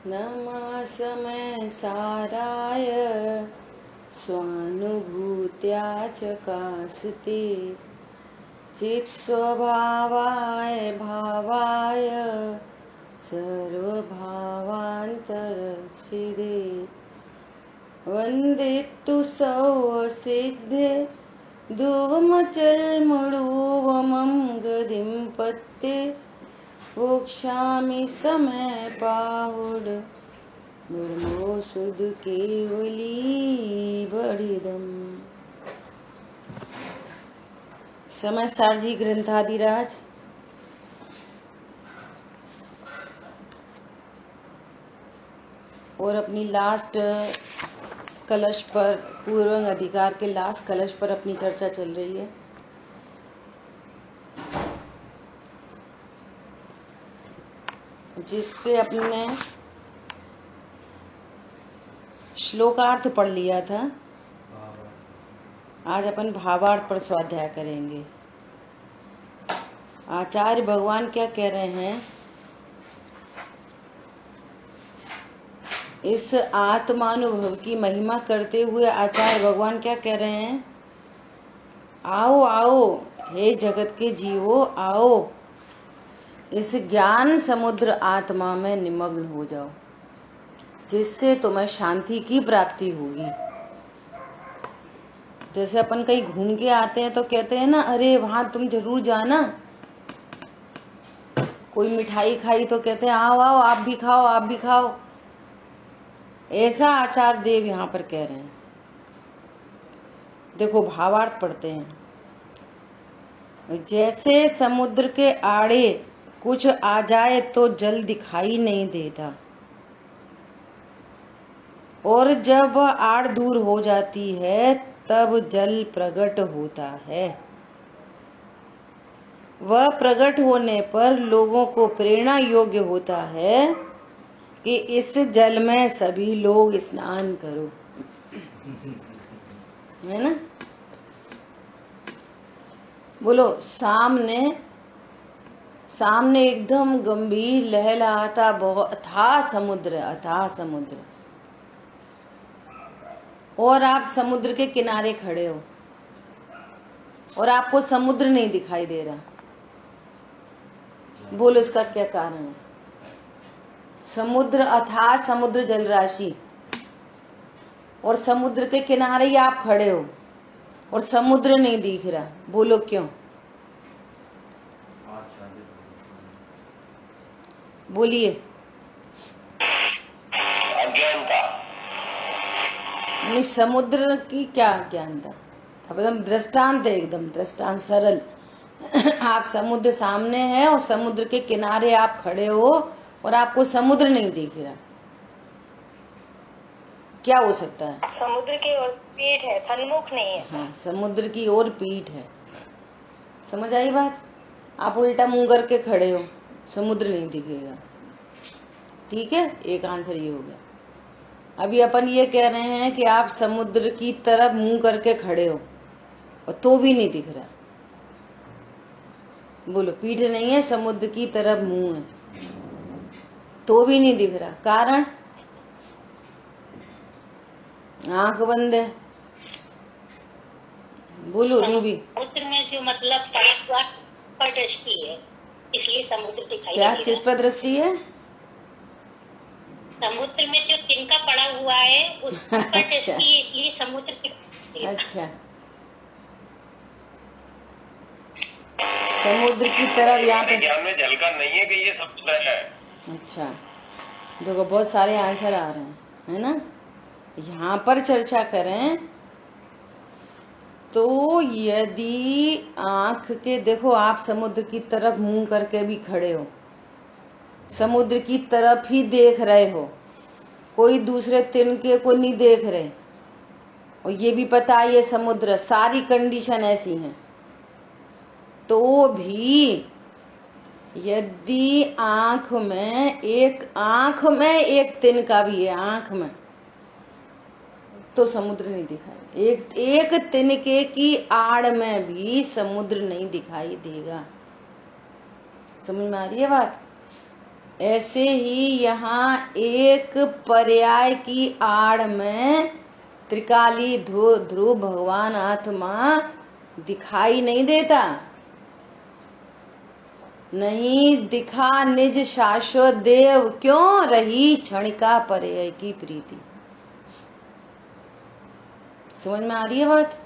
नमासमय साराय स्वानुभूत्या चकास्ते चित्स्वभावाय भावाय सर्वभावान्तरक्षिदे वन्दितु सौसिद्धे धूमचल्मूवमं गदिं पत्ते वोक्षामि समय पाहुड गुरुमो सुध केवली बड़िदम। समय सारजी ग्रंथादिराज। और अपनी लास्ट कलश पर, पूर्वंग अधिकार के लास्ट कलश पर अपनी चर्चा चल रही है। जिसके अपने श्लोकार्थ पढ़ लिया था, आज अपन भावार्थ पर स्वाध्याय करेंगे। आचार्य भगवान क्या कह रहे हैं, इस आत्मानुभव की महिमा करते हुए आचार्य भगवान क्या कह रहे हैं, आओ आओ हे जगत के जीवो, आओ इस ज्ञान समुद्र आत्मा में निमग्न हो जाओ, जिससे तुम्हें शांति की प्राप्ति होगी। जैसे अपन कहीं घूम के आते हैं तो कहते हैं ना, अरे वहां तुम जरूर जाना। कोई मिठाई खाई तो कहते हैं आओ आओ आप भी खाओ, आप भी खाओ। ऐसा आचार्य देव यहाँ पर कह रहे हैं। देखो भावार्थ पढ़ते हैं। जैसे समुद्र के आड़े कुछ आ जाए तो जल दिखाई नहीं देता, और जब आड़ दूर हो जाती है तब जल प्रकट होता है। वह प्रकट होने पर लोगों को प्रेरणा योग्य होता है कि इस जल में सभी लोग स्नान करो, है ना। बोलो, सामने एकदम गंभीर लहलहाता बहुत अथाह समुद्र, अथाह समुद्र, और आप समुद्र के किनारे खड़े हो और आपको समुद्र नहीं दिखाई दे रहा। बोलो इसका क्या कारण है। समुद्र, अथाह समुद्र जल राशि, और समुद्र के किनारे ही आप खड़े हो और समुद्र नहीं दिख रहा। बोलो क्यों। बोलिए। अज्ञानता। नहीं, समुद्र की क्या अज्ञानता। अब एकदम दृष्टांत है, एकदम दृष्टांत सरल। आप समुद्र सामने है और समुद्र के किनारे आप खड़े हो और आपको समुद्र नहीं दिख रहा। क्या हो सकता है। समुद्र की ओर पीठ है, सन्मुख नहीं है। हाँ, समुद्र की ओर पीठ है। समझ आई बात। आप उल्टा मुंह करके खड़े हो, समुद्र नहीं दिखेगा। ठीक है, एक आंसर ये हो गया। अभी अपन ये कह रहे हैं कि आप समुद्र की तरफ मुंह करके खड़े हो और तो भी नहीं दिख रहा। बोलो, पीठ नहीं है, समुद्र की तरफ मुंह है, तो भी नहीं दिख रहा। कारण, आंख बंद है। बोलो रूबी। समुद्र में जो मतलब पड़ा हुआ पर दृष्टि है, इसलिए समुद्र दिखाई क्या, नहीं किस पर दृष्टि है। समुद्र में जो तिनका पड़ा हुआ है उस पर दृष्टि है, इसलिए समुद्र दिखाई। अच्छा, समुद्र की तरफ यहाँ पे ज्ञान में जल का नहीं है कि ये सब है। अच्छा, देखो बहुत सारे आंसर आ रहे हैं, है ना। यहाँ पर चर्चा करें तो यदि आंख के, देखो आप समुद्र की तरफ मुंह करके भी खड़े हो, समुद्र की तरफ ही देख रहे हो, कोई दूसरे तिनके को नहीं देख रहे, और ये भी पता है ये समुद्र, सारी कंडीशन ऐसी हैं, तो भी यदि आंख में एक तिनका भी है, आंख में, तो समुद्र नहीं दिखाई। एक तिनके की आड़ में भी समुद्र नहीं दिखाई देगा। समझ में आ रही है बात। ऐसे ही यहाँ एक पर्याय की आड़ में त्रिकाली ध्रुव भगवान आत्मा दिखाई नहीं देता। नहीं दिखा निज शाश्वत देव, क्यों रही क्षणिका पर्याय की प्रीति। समझ में आ रही है बात?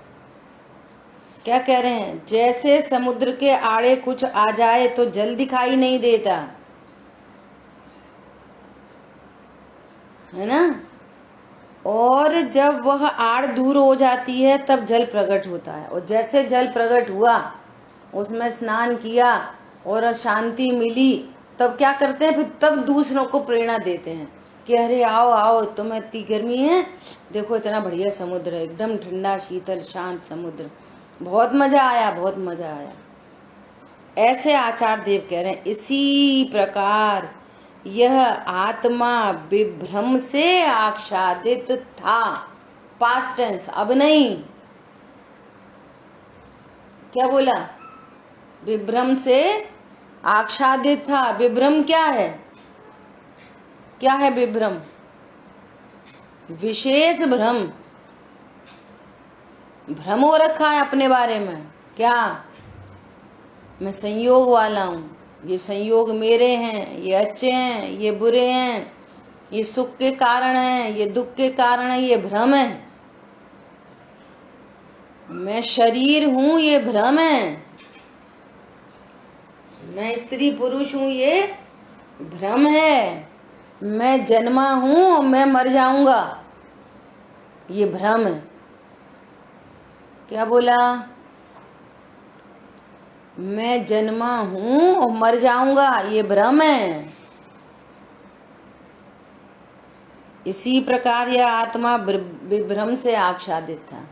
क्या कह रहे हैं? जैसे समुद्र के आड़े कुछ आ जाए तो जल दिखाई नहीं देता, है ना, और जब वह आड़ दूर हो जाती है तब जल प्रकट होता है। और जैसे जल प्रकट हुआ, उसमें स्नान किया और शांति मिली, तब क्या करते हैं? फिर तब दूसरों को प्रेरणा देते हैं कि अरे आओ आओ, तुम्हें इतनी गर्मी है, देखो इतना बढ़िया समुद्र है, एकदम ठंडा शीतल शांत समुद्र, बहुत मजा आया, बहुत मजा आया। ऐसे आचार्य देव कह रहे हैं, इसी प्रकार यह आत्मा विभ्रम से आच्छादित था। पास्ट टेंस, अब नहीं। क्या बोला? विभ्रम से आच्छादित था। विभ्रम क्या है? क्या है विभ्रम? विशेष भ्रम, भ्रम हो रखा है अपने बारे में। क्या? मैं संयोग वाला हूं, ये संयोग मेरे हैं, ये अच्छे हैं, ये बुरे हैं, ये सुख के कारण हैं, ये दुख के कारण है, ये भ्रम है। मैं शरीर हूं, ये भ्रम है। मैं स्त्री पुरुष हूं, ये भ्रम है। मैं जन्मा हूं और मैं मर जाऊंगा, ये भ्रम है। क्या बोला? मैं जन्मा हूं और मर जाऊंगा, ये भ्रम है। इसी प्रकार यह आत्मा विभ्रम से आच्छादित था।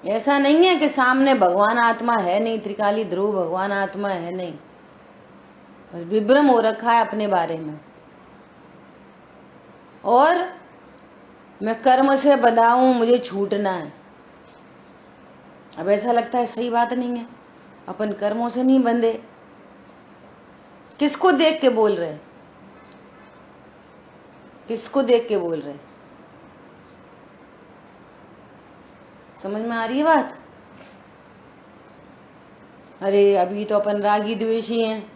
ऐसा नहीं है कि सामने भगवान आत्मा है नहीं, त्रिकाली ध्रुव भगवान आत्मा है नहीं, बस विभ्रम हो रखा है अपने बारे में। और मैं कर्म से बंधा हूं, मुझे छूटना है। अब ऐसा लगता है सही बात नहीं है, अपन कर्मों से नहीं बंधे। किसको देख के बोल रहे? किसको देख के बोल रहे? समझ में आ रही है बात? अरे अभी तो अपन रागी द्वेषी हैं।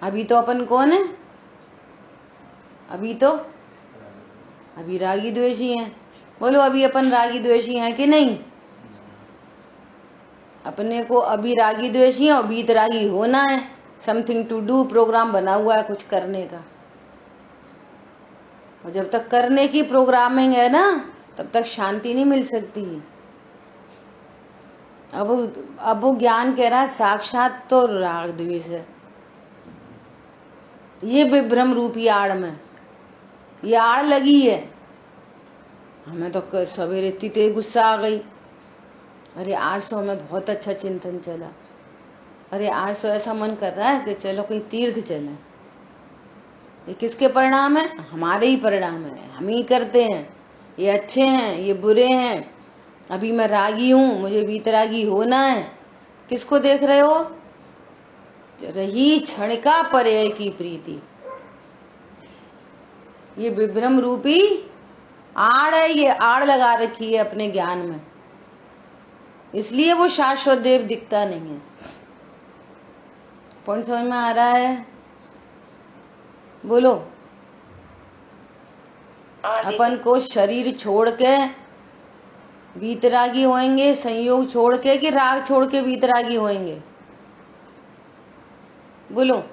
अभी तो अपन कौन है? अभी रागी द्वेषी हैं। बोलो, अभी अपन रागी द्वेषी हैं कि नहीं? अपने को अभी रागी द्वेषी है और बीत रागी होना है। समथिंग टू डू, प्रोग्राम बना हुआ है कुछ करने का। और जब तक करने की प्रोग्रामिंग है ना, तब तक शांति नहीं मिल सकती। अब वो ज्ञान कह रहा है साक्षात तो राग द्वेष है, ये विभ्रम रूपी आड़ में ये आड़ लगी है। हमें तो सवेरे इतनी तेज गुस्सा आ गई, अरे आज तो हमें बहुत अच्छा चिंतन चला, अरे आज तो ऐसा मन कर रहा है कि चलो कहीं तीर्थ चलें। ये किसके परिणाम है? हमारे ही परिणाम है, हम ही करते हैं। ये अच्छे हैं, ये बुरे हैं। अभी मैं रागी हूं, मुझे वीतरागी होना है। किसको देख रहे हो? रही क्षणिका पर्याय की प्रीति। ये विभ्रम रूपी आड़ है, ये आड़ लगा रखी है अपने ज्ञान में, इसलिए वो शाश्वत देव दिखता नहीं है। कौन समझ में आ रहा है? बोलो। अपन को शरीर छोड़ के वीतरागी होएंगे, संयोग छोड़ के कि राग छोड़ के वीतरागी होएंगे? बोलो,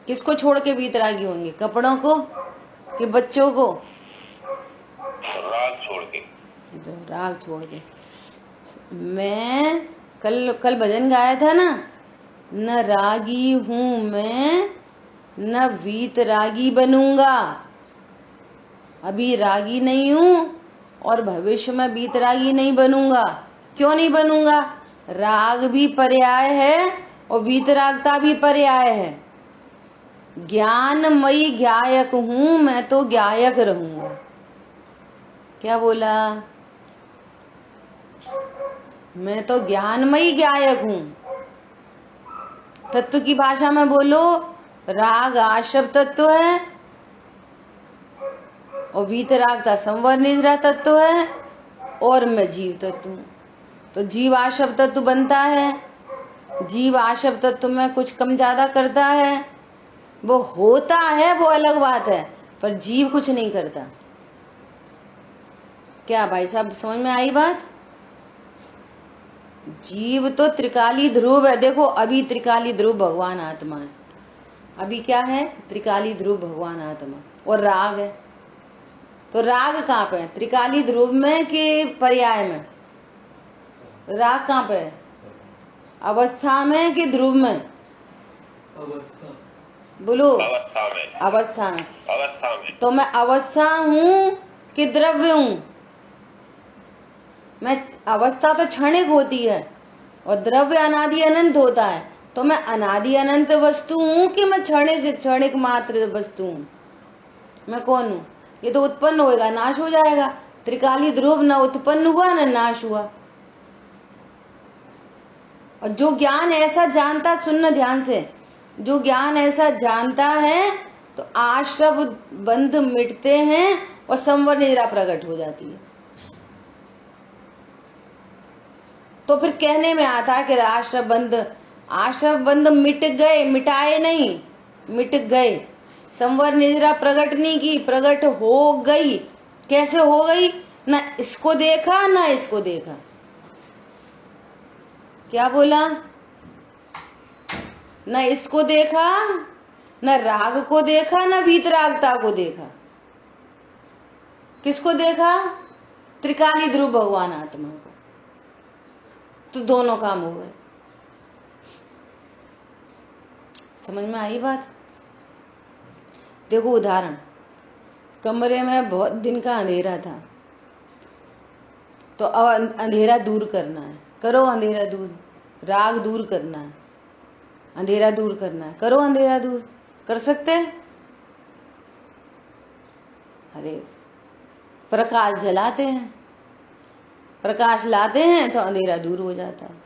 किसको छोड़ के वीतरागी होंगे? कपड़ों को कि बच्चों को? राग छोड़ के। राग छोड़ के। मैं कल भजन गाया था ना, न रागी हूं मैं, न वीतरागी बनूंगा। अभी रागी नहीं हूं और भविष्य में वीतरागी नहीं बनूंगा। क्यों नहीं बनूंगा? राग भी पर्याय है और वीतरागता भी पर्याय है। ज्ञानमयी ज्ञायक हूं मैं, तो ज्ञायक रहूंगा। क्या बोला? मैं तो ज्ञानमयी ज्ञायक हूं। तत्व की भाषा में बोलो, राग आश्रव तत्व है और वीतरागता संवर निद्रा तत्व है और मैं जीव तत्व हूँ। तो जीव आश्रव तत्व बनता है, जीव आश्रव तत्व में कुछ कम ज्यादा करता है, वो होता है वो अलग बात है, पर जीव कुछ नहीं करता। क्या भाई साहब समझ में आई बात? जीव तो त्रिकाली ध्रुव है। देखो अभी त्रिकाली ध्रुव भगवान आत्मा है, अभी क्या है? त्रिकाली ध्रुव भगवान आत्मा और राग है। तो राग कहाँ पे है? त्रिकाली ध्रुव में कि पर्याय में? राग कहाँ पे है? अवस्था में कि ध्रुव में? बोलो। अवस्था में। अवस्था में। अवस्था में। तो मैं अवस्था हूँ कि द्रव्य हूँ? मैं अवस्था तो क्षणिक होती है और द्रव्य अनादि अनंत होता है। तो मैं अनादि अनंत वस्तु हूँ कि मैं क्षणिक मात्र वस्तु हूँ? मैं कौन हूँ? ये तो उत्पन्न होएगा, नाश हो जाएगा। त्रिकाली ध्रुव न उत्पन्न हुआ न नाश हुआ। और जो ज्ञान ऐसा जानता, सुनना ध्यान से, जो ज्ञान ऐसा जानता है तो आश्रव बंध मिटते हैं और संवर निद्रा प्रकट हो जाती है। तो फिर कहने में आता है कि आश्रव बंध मिट गए, मिटाए नहीं, मिट गए। संवर निद्रा प्रकट नहीं की, प्रकट हो गई। कैसे हो गई? ना इसको देखा ना इसको देखा। क्या बोला? न इसको देखा, न राग को देखा, न वीतरागता को देखा। किसको देखा? त्रिकाली ध्रुव भगवान आत्मा को। तो दोनों काम हो गए। समझ में आई बात? देखो उदाहरण, कमरे में बहुत दिन का अंधेरा था, तो अब अंधेरा दूर करना है, करो अंधेरा दूर। राग दूर करना है, अंधेरा दूर करना है, करो अंधेरा दूर। कर सकते? अरे प्रकाश जलाते हैं, प्रकाश लाते हैं तो अंधेरा दूर हो जाता है।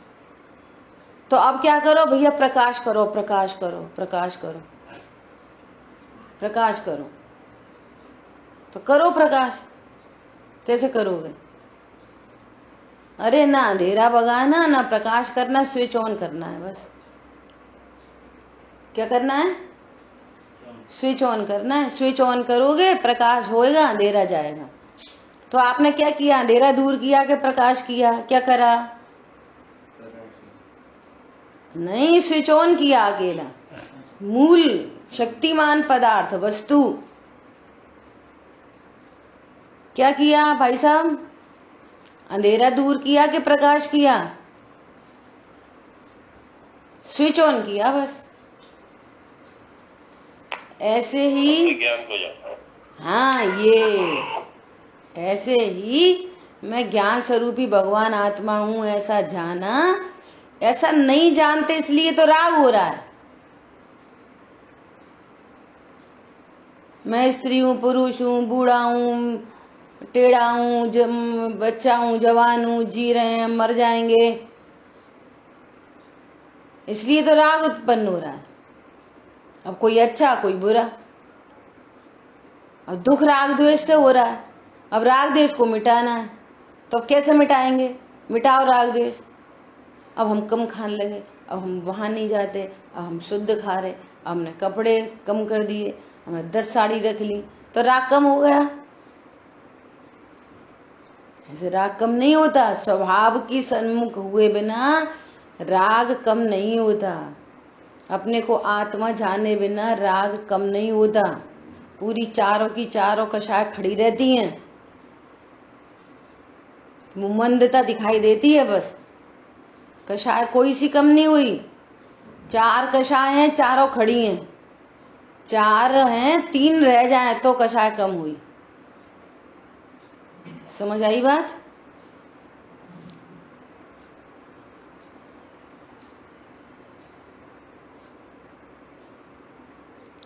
तो अब क्या करो भैया? प्रकाश करो, प्रकाश करो, प्रकाश करो, प्रकाश करो। तो करो प्रकाश। कैसे करोगे? अरे ना अंधेरा भगाना ना प्रकाश करना, स्विच ऑन करना है बस। क्या करना है? स्विच ऑन करना है। स्विच ऑन करोगे प्रकाश होएगा, अंधेरा जाएगा। तो आपने क्या किया? अंधेरा दूर किया कि प्रकाश किया? क्या करा? नहीं, स्विच ऑन किया अकेला। मूल शक्तिमान पदार्थ वस्तु क्या किया भाई साहब? अंधेरा दूर किया कि प्रकाश किया? स्विच ऑन किया बस। ऐसे ही ज्ञान को जाता है। हाँ, ये ऐसे ही मैं ज्ञान स्वरूपी भगवान आत्मा हूं ऐसा जाना। ऐसा नहीं जानते इसलिए तो राग हो रहा है। मैं स्त्री हूं, पुरुष हूं, बूढ़ा हूं, टेढ़ा हूं, बच्चा हूं, जवान हूं, जी रहे हैं, मर जाएंगे, इसलिए तो राग उत्पन्न हो रहा है। अब कोई अच्छा कोई बुरा। अब दुख राग द्वेष से हो रहा है। अब राग द्वेष को मिटाना है, तो अब कैसे मिटाएंगे? मिटाओ राग द्वेष। अब हम कम खाने लगे, अब हम वहां नहीं जाते, अब हम शुद्ध खा रहे, अब हमने कपड़े कम कर दिए, हमने 10 साड़ी रख ली, तो राग कम हो गया। ऐसे राग कम नहीं होता। स्वभाव की सन्मुख हुए बिना राग कम नहीं होता। अपने को आत्मा जाने बिना राग कम नहीं होता। पूरी चारों की चारों कषाय खड़ी रहती हैं, वो मंदता दिखाई देती है बस। कषाय कोई सी कम नहीं हुई। 4 कषाय हैं, चारों खड़ी हैं। 4 हैं, 3 रह जाए तो कषाय कम हुई। समझ आई बात?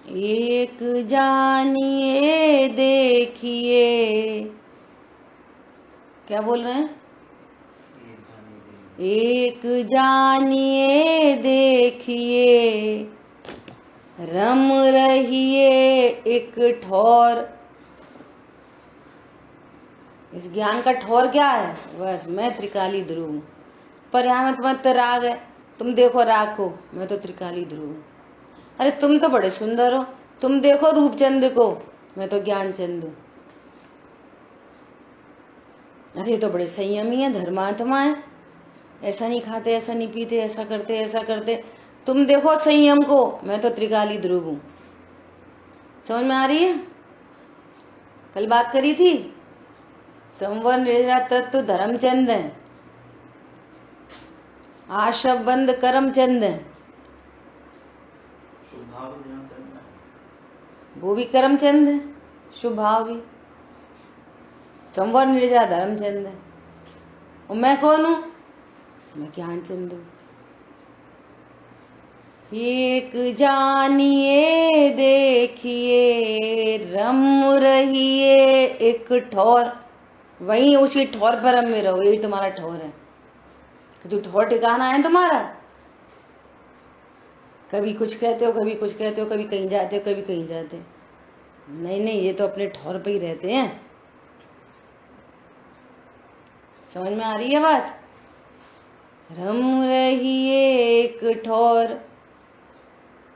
एक जानिए देखिए, क्या बोल रहे हैं? एक जानिए देखिए, रम रहिए एक ठौर। इस ज्ञान का ठौर क्या है? बस मैं त्रिकाली ध्रुव हूँ। पर यहाँ में तुम्हारा तो राग है, तुम देखो राग को, मैं तो त्रिकाली ध्रुव हूँ। अरे तुम तो बड़े सुंदर हो, तुम देखो रूपचंद को, मैं तो ज्ञानचंद हूँ। अरे ये तो बड़े संयमी है, धर्मात्मा है, ऐसा नहीं खाते, ऐसा नहीं पीते, ऐसा करते, ऐसा करते। तुम देखो संयम को, मैं तो त्रिकाली ध्रुव हूँ। समझ में आ रही है? कल बात करी थी, संवर निर्जरा तत्व धर्मचंद है, आशव बंद करमचंद है, वो भी करमचंद है, शुभ भाव भी। संवर निर्जरा धर्मचंद है, और मैं कौन हूं? मैं ज्ञानचंद हूं। एक जानिए देखिए, रम रहिए एक ठौर। वहीं उसी ठौर पर रम में रहो, यही तुम्हारा ठौर है। जो ठौर ठिकाना है तुम्हारा, कभी कुछ कहते हो, कभी कुछ कहते हो, कभी कहीं जाते हो, कभी कहीं जाते हो। नहीं नहीं, ये तो अपने ठौर पे ही रहते हैं। समझ में आ रही है बात? रम रहिए एक ठौर,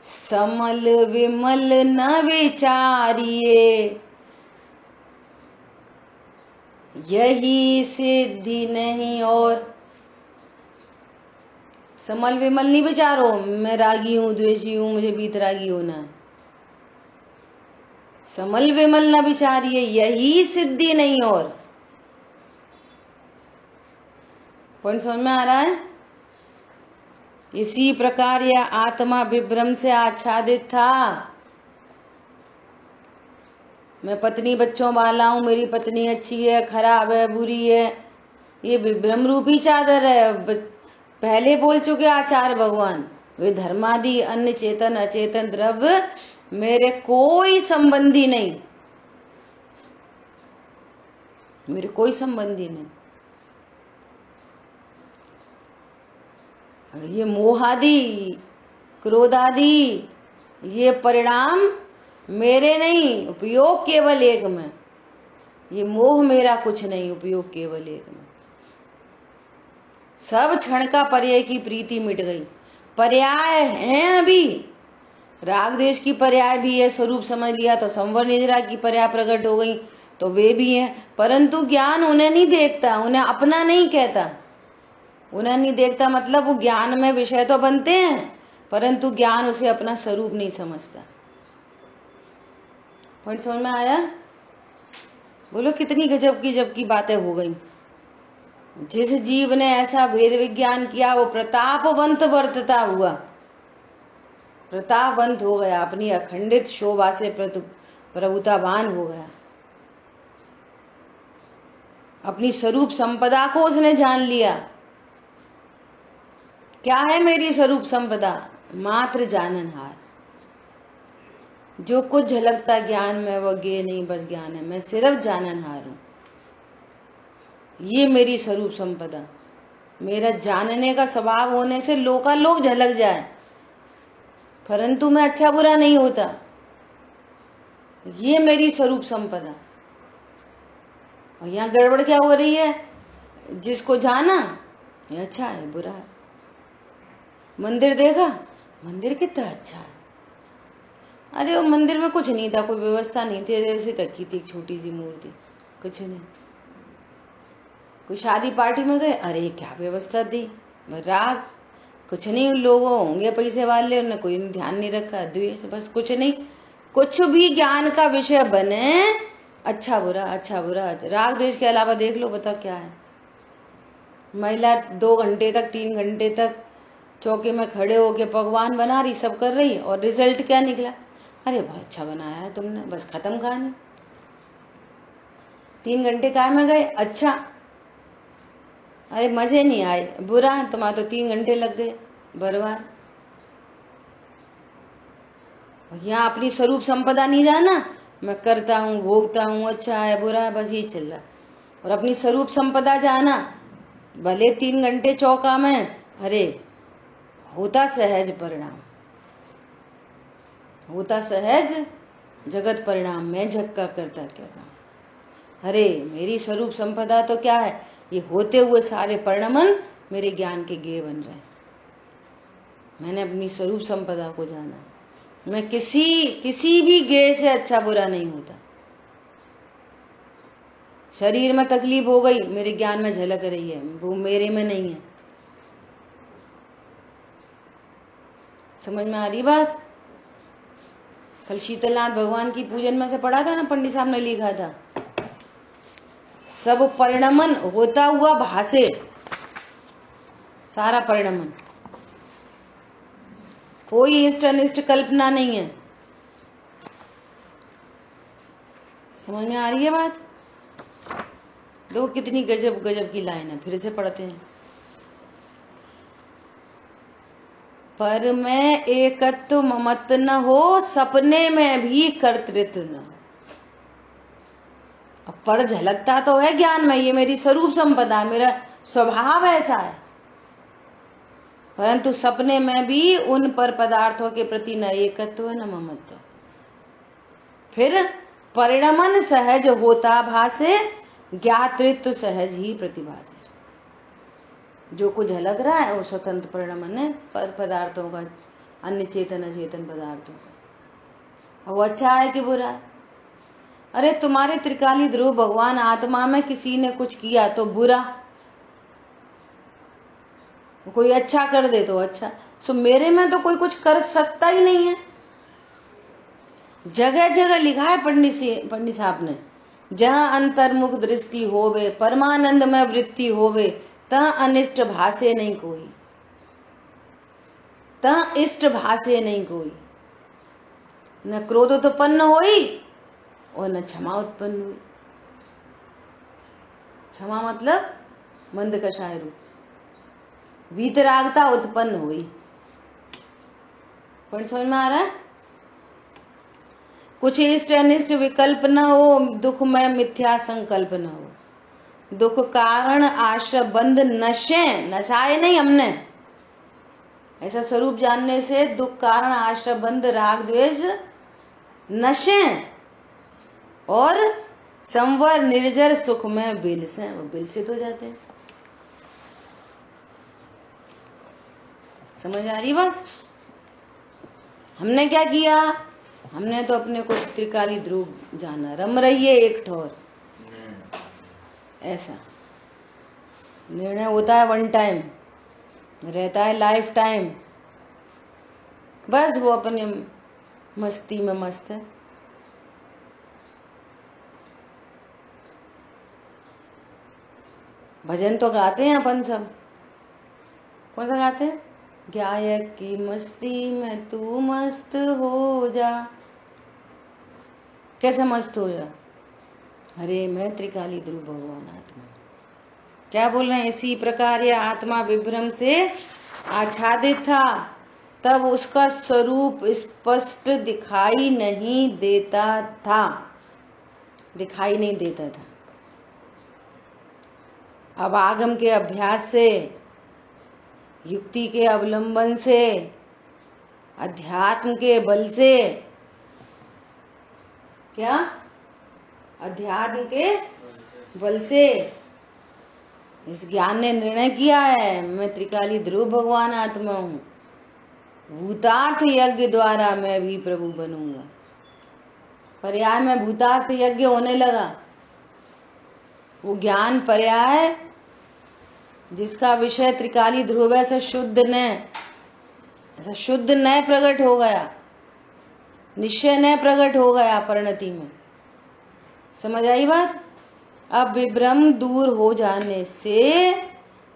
समल विमल न विचारिए, यही सिद्धि नहीं और। समल विमल नहीं विचारो, मैं रागी हूं, द्वेषी हूं, मुझे बीतरागी होना है। समल विमल न विचारिए, यही सिद्धि नहीं और। पॉइंट समझ में आ रहा है? इसी प्रकार यह आत्मा विभ्रम से आच्छादित था। मैं पत्नी बच्चों वाला हूं, मेरी पत्नी अच्छी है, खराब है, बुरी है, ये विभ्रम रूपी चादर है। पहले बोल चुके आचार्य भगवान, वे धर्मादि अन्य चेतन अचेतन द्रव्य मेरे कोई संबंधी नहीं, मेरे कोई संबंधी नहीं। ये मोहादि क्रोधादि ये परिणाम मेरे नहीं, उपयोग केवल एक में। ये मोह मेरा कुछ नहीं, उपयोग केवल एक में। सब क्षण का पर्याय की प्रीति मिट गई। पर्याय हैं अभी, राग द्वेष की पर्याय भी है, स्वरूप समझ लिया तो संवर निद्रा की पर्याय प्रकट हो गई, तो वे भी हैं। परंतु ज्ञान उन्हें नहीं देखता, उन्हें अपना नहीं कहता। उन्हें नहीं देखता मतलब वो ज्ञान में विषय तो बनते हैं, परंतु ज्ञान उसे अपना स्वरूप नहीं समझता। पॉइंट समझ में आया? बोलो कितनी गजब की बातें हो गई। जिस जीव ने ऐसा भेद विज्ञान किया वो प्रतापवंत वर्तता हुआ, प्रतापवंत हो गया, अपनी अखंडित शोभा से प्रभुतावान हो गया। अपनी स्वरूप संपदा को उसने जान लिया। क्या है मेरी स्वरूप संपदा? मात्र जाननहार। जो कुछ झलकता ज्ञान में वो ज्ञेय नहीं, बस ज्ञान है। मैं सिर्फ जाननहार हूं, ये मेरी स्वरूप संपदा। मेरा जानने का स्वभाव होने से लोकालोक झलक जाए, परंतु मैं अच्छा बुरा नहीं होता। ये मेरी स्वरूप संपदा। और यहाँ गड़बड़ क्या हो रही है? जिसको जाना ये अच्छा है, बुरा है। मंदिर देखा, मंदिर कितना अच्छा है। अरे वो मंदिर में कुछ नहीं था, कोई व्यवस्था नहीं थी, ऐसे रखी थी एक छोटी सी मूर्ति, कुछ नहीं। कोई शादी पार्टी में गए, अरे क्या व्यवस्था थी, राग कुछ नहीं। लोग होंगे पैसे वाले, उन्हें कोई ध्यान नहीं रखा, द्वेष, बस कुछ नहीं। कुछ भी ज्ञान का विषय बने, अच्छा बुरा, अच्छा बुरा, राग द्वेष के अलावा देख लो, बताओ क्या है। महिला 2 घंटे तक 3 घंटे तक चौके में खड़े होके पकवान बना रही, सब कर रही, और रिजल्ट क्या निकला? अरे बहुत अच्छा बनाया है तुमने, बस खत्म कहानी। 3 घंटे काय में गए? अच्छा, अरे मजे नहीं आए, बुरा, तुम्हारे तो 3 घंटे लग गए, बर्बाद। यहाँ अपनी स्वरूप संपदा नहीं जाना, मैं करता हूँ, भोगता हूँ, अच्छा है बुरा है, बस ये चल रहा। और अपनी स्वरूप संपदा जाना, भले 3 घंटे चौका में, अरे होता सहज परिणाम, होता सहज जगत परिणाम, मैं झक्का करता क्या काम। अरे मेरी स्वरूप संपदा तो क्या है, ये होते हुए सारे परिणमन मेरे ज्ञान के गेय बन रहे हैं। मैंने अपनी स्वरूप संपदा को जाना, मैं किसी भी गेय से अच्छा बुरा नहीं होता। शरीर में तकलीफ हो गई, मेरे ज्ञान में झलक रही है, वो मेरे में नहीं है। समझ में आ रही बात। कल शीतलनाथ भगवान की पूजन में से पढ़ा था ना, पंडित साहब ने लिखा था, सब परिणमन होता हुआ भासे, सारा परिणमन, कोई इष्ट अनिष्ट कल्पना नहीं है। समझ में आ रही है बात। देखो कितनी गजब गजब की लाइन है, फिर से पढ़ते हैं। पर मैं एकत्व ममत्व न हो, सपने में भी कर्तृत्व न हो। अब पर झलकता तो है ज्ञान में, ये मेरी स्वरूप संपदा, मेरा स्वभाव ऐसा है, परंतु सपने में भी उन पर पदार्थों के प्रति न एकत्व न ममत्व। फिर परिणमन सहज होता भासे, ज्ञातृत्व सहज ही प्रतिभासे। जो कुछ झलक रहा है वो स्वतंत्र परिणमन है पर पदार्थों का, अन्य चेतन अचेतन पदार्थों का। वो अच्छा है कि बुरा है। अरे तुम्हारे त्रिकाली ध्रुव भगवान आत्मा में किसी ने कुछ किया तो बुरा, कोई अच्छा कर दे तो अच्छा। सो मेरे में तो कोई कुछ कर सकता ही नहीं है। जगह जगह लिखा है पंडित साहब ने, जहां अंतर्मुख दृष्टि होवे, परमानंद में वृत्ति होवे, ता अनिष्ट भाषे नहीं कोई, ता इष्ट भाषे नहीं कोई। न क्रोध उत्पन्न होई और न क्षमा उत्पन्न हुई। क्षमा मतलब मंद कषाय रूप, वीतरागता उत्पन्न हुई। पॉइंट समझ में आ रहा है। कुछ इष्ट अनिष्ट विकल्प न हो, दुख में मिथ्या संकल्प न हो। दुख कारण आश्रय बंध नशाए नहीं हमने, ऐसा स्वरूप जानने से दुख कारण आश्रय बंध राग द्वेष नशे, और संवर निर्जर सुख में बिलसित हो जाते हैं। समझ आ रही बात। हमने क्या किया, हमने तो अपने को त्रिकाली ध्रुव जाना, रम रही है एक ठोर, ऐसा निर्णय होता है वन टाइम, रहता है लाइफ टाइम। बस वो अपने मस्ती में मस्त है। भजन तो गाते हैं अपन सब, कौन सा गाते हैं, गायक की मस्ती में तू मस्त हो जा। कैसे मस्त हो जा, अरे मैं त्रिकाली ध्रुव भगवान आत्मा। क्या बोल रहे हैं, इसी प्रकार यह आत्मा विभ्रम से आच्छादित था, तब उसका स्वरूप स्पष्ट दिखाई नहीं देता था, दिखाई नहीं देता था। अब आगम के अभ्यास से, युक्ति के अवलंबन से, अध्यात्म के बल से, क्या अध्यात्म के बल से इस ज्ञान ने निर्णय किया है, मैं त्रिकाली ध्रुव भगवान आत्मा हूं, भूतार्थ यज्ञ द्वारा मैं भी प्रभु बनूंगा। पर्याय में भूतार्थ यज्ञ होने लगा। वो ज्ञान पर्याय जिसका विषय त्रिकाली ध्रुव है, ऐसा शुद्ध नय प्रकट हो गया, निश्चय नय प्रकट हो गया परिणति में। समझ आई बात। अब विभ्रम दूर हो जाने से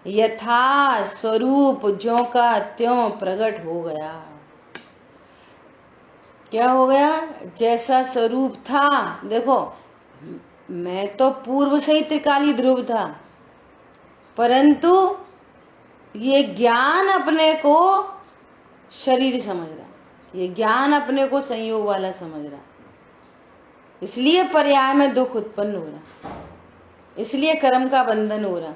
यथा स्वरूप ज्यों का त्यों प्रकट हो गया। क्या हो गया, जैसा स्वरूप था। देखो मैं तो पूर्व से ही त्रिकाली ध्रुव था, परंतु ये ज्ञान अपने को शरीर समझ रहा, ये ज्ञान अपने को संयोग वाला समझ रहा, इसलिए पर्याय में दुख उत्पन्न हो रहा, इसलिए कर्म का बंधन हो रहा।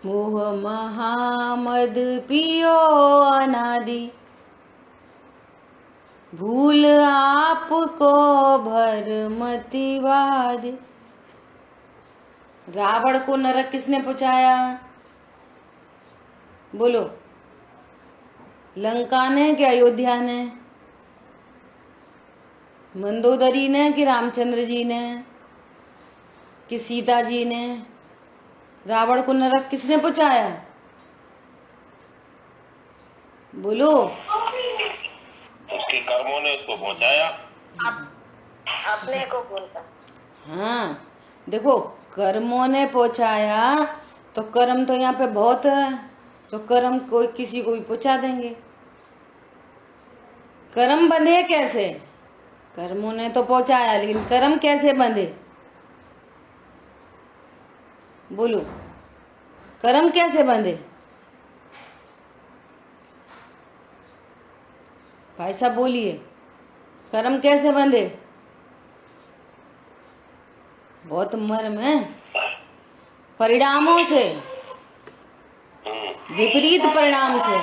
मोह महामद पियो अनादि, भूल आपको भरमतिवाद। रावण को नरक किसने पहुंचाया? बोलो, लंका ने कि अयोध्या ने? मंदोदरी ने कि रामचंद्र जी ने कि सीता जी ने? रावण को नरक किसने पहुंचाया? बोलो। उसके कर्मों ने उसको पहुंचाया। अपने को बोलता। हाँ, देखो, कर्मों ने पहुंचाया तो कर्म तो यहाँ पे बहुत है, तो कर्म कोई किसी को भी पहुंचा देंगे। कर्म बंधे कैसे? कर्मों ने तो पहुंचाया, लेकिन कर्म कैसे बंधे? बोलो, कर्म कैसे बंधे? भाई साहब बोलिए, कर्म कैसे बंधे? बहुत मर्म है। परिणामों से, विपरीत परिणाम से।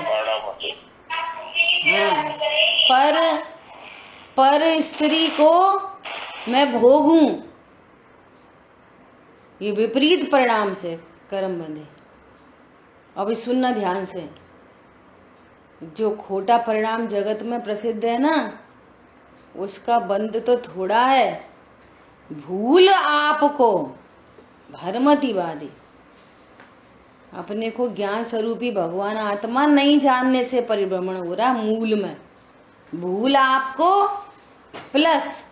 हाँ, पर स्त्री को मैं भोगूं, ये विपरीत परिणाम से कर्म बंधे। अभी सुनना ध्यान से, जो खोटा परिणाम जगत में प्रसिद्ध है ना, उसका बंध तो थोड़ा है। भूल आपको भरमतिवादी, अपने को ज्ञान स्वरूपी भगवान आत्मा नहीं जानने से परिभ्रमण हो रहा मूल में। भूल आपको प्लस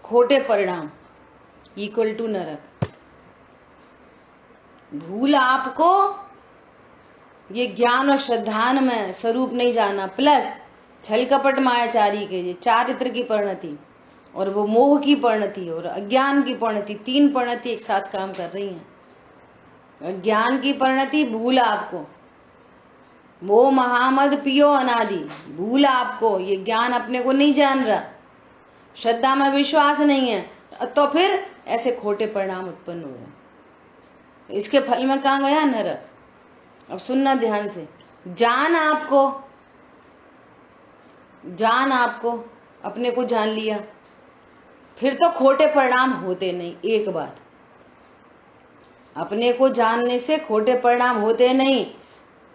खोटे परिणाम इक्वल टू नरक। भूल आपको ये ज्ञान और श्रद्धान में स्वरूप नहीं जाना, प्लस छल कपट मायाचारी के ये चारित्र की परिणति, और वो मोह की परिणति और अज्ञान की परिणति, तीन परिणति एक साथ काम कर रही हैं। ज्ञान की परिणति भूल आपको, मोह महामद पियो अनादि, भूल आपको, ये ज्ञान अपने को नहीं जान रहा, श्रद्धा में विश्वास नहीं है, तो फिर ऐसे खोटे परिणाम उत्पन्न हो रहे हैं। इसके फल में कहाँ गया? नरक। अब सुनना ध्यान से, जान आपको अपने को जान लिया, फिर तो खोटे परिणाम होते नहीं। एक बात, अपने को जानने से खोटे परिणाम होते नहीं,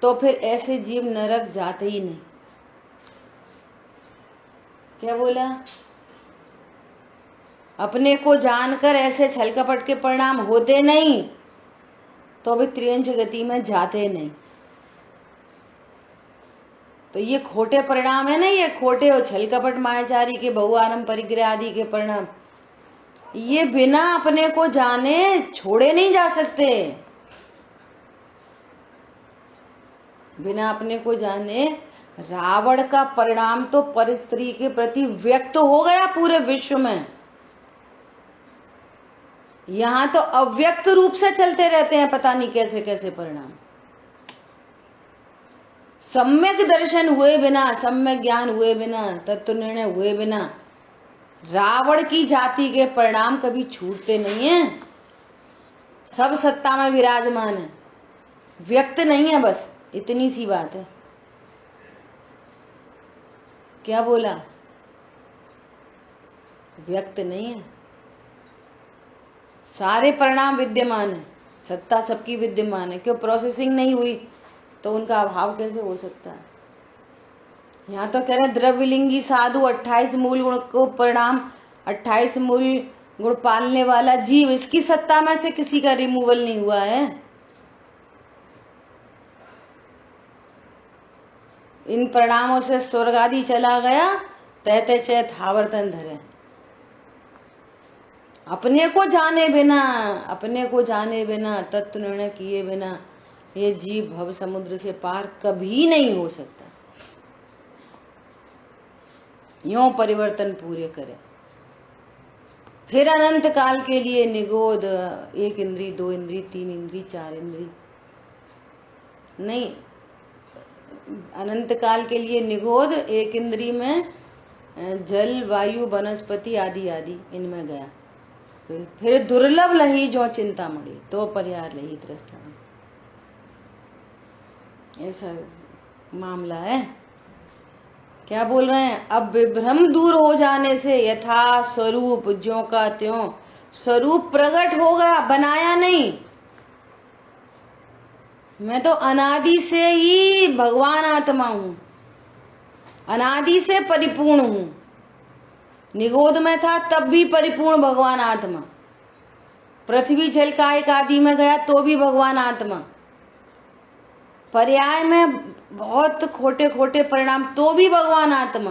तो फिर ऐसे जीव नरक जाते ही नहीं। क्या बोला? अपने को जानकर ऐसे छल कपट के परिणाम होते नहीं, तो भी त्रियंच गति में जाते नहीं। तो ये खोटे परिणाम है ना, ये खोटे और छल कपट मायाचारी के बहुआरंभ परिग्रह आदि के परिणाम, ये बिना अपने को जाने छोड़े नहीं जा सकते। बिना अपने को जाने रावण का परिणाम तो पर स्त्री के प्रति व्यक्त हो गया पूरे विश्व में। यहां तो अव्यक्त रूप से चलते रहते हैं पता नहीं कैसे कैसे परिणाम। सम्यक दर्शन हुए बिना, सम्यक ज्ञान हुए बिना, तत्व निर्णय हुए बिना रावण की जाति के परिणाम कभी छूटते नहीं है। सब सत्ता में विराजमान है, व्यक्त नहीं है, बस इतनी सी बात है। क्या बोला? व्यक्त नहीं है, सारे परिणाम विद्यमान है, सत्ता सबकी विद्यमान है। क्यों? प्रोसेसिंग नहीं हुई तो उनका अभाव कैसे हो सकता है? यहाँ तो कह रहे द्रव्यलिंगी साधु 28 मूल गुण को परिणाम, 28 मूल गुण पालने वाला जीव, इसकी सत्ता में से किसी का रिमूवल नहीं हुआ है। इन परिणामों से स्वर्ग आदि चला गया, तहते चैत आवर्तन धरे। अपने को जाने बिना, तत्व निर्णय किए बिना ये जीव भव समुद्र से पार कभी नहीं हो सकता। यों परिवर्तन पूरे करे, फिर अनंत काल के लिए निगोद, 1 इंद्री, 2 इंद्री, 3 इंद्री, 4 इंद्री नहीं, अनंत काल के लिए निगोद 1 इंद्री में जल वायु वनस्पति आदि आदि इनमें गया। फिर दुर्लभ लही जो चिंता मड़ी, तो परिहार लही त्रस्ता। ऐसा मामला है। क्या बोल रहे हैं? अब विभ्रम दूर हो जाने से यथा स्वरूप ज्यों का त्यों स्वरूप प्रकट हो गया, बनाया नहीं। मैं तो अनादि से ही भगवान आत्मा हूं, अनादि से परिपूर्ण हूं। निगोद में था तब भी परिपूर्ण भगवान आत्मा, पृथ्वी जल कायिक आदि में गया तो भी भगवान आत्मा, पर्याय में बहुत खोटे खोटे परिणाम तो भी भगवान आत्मा,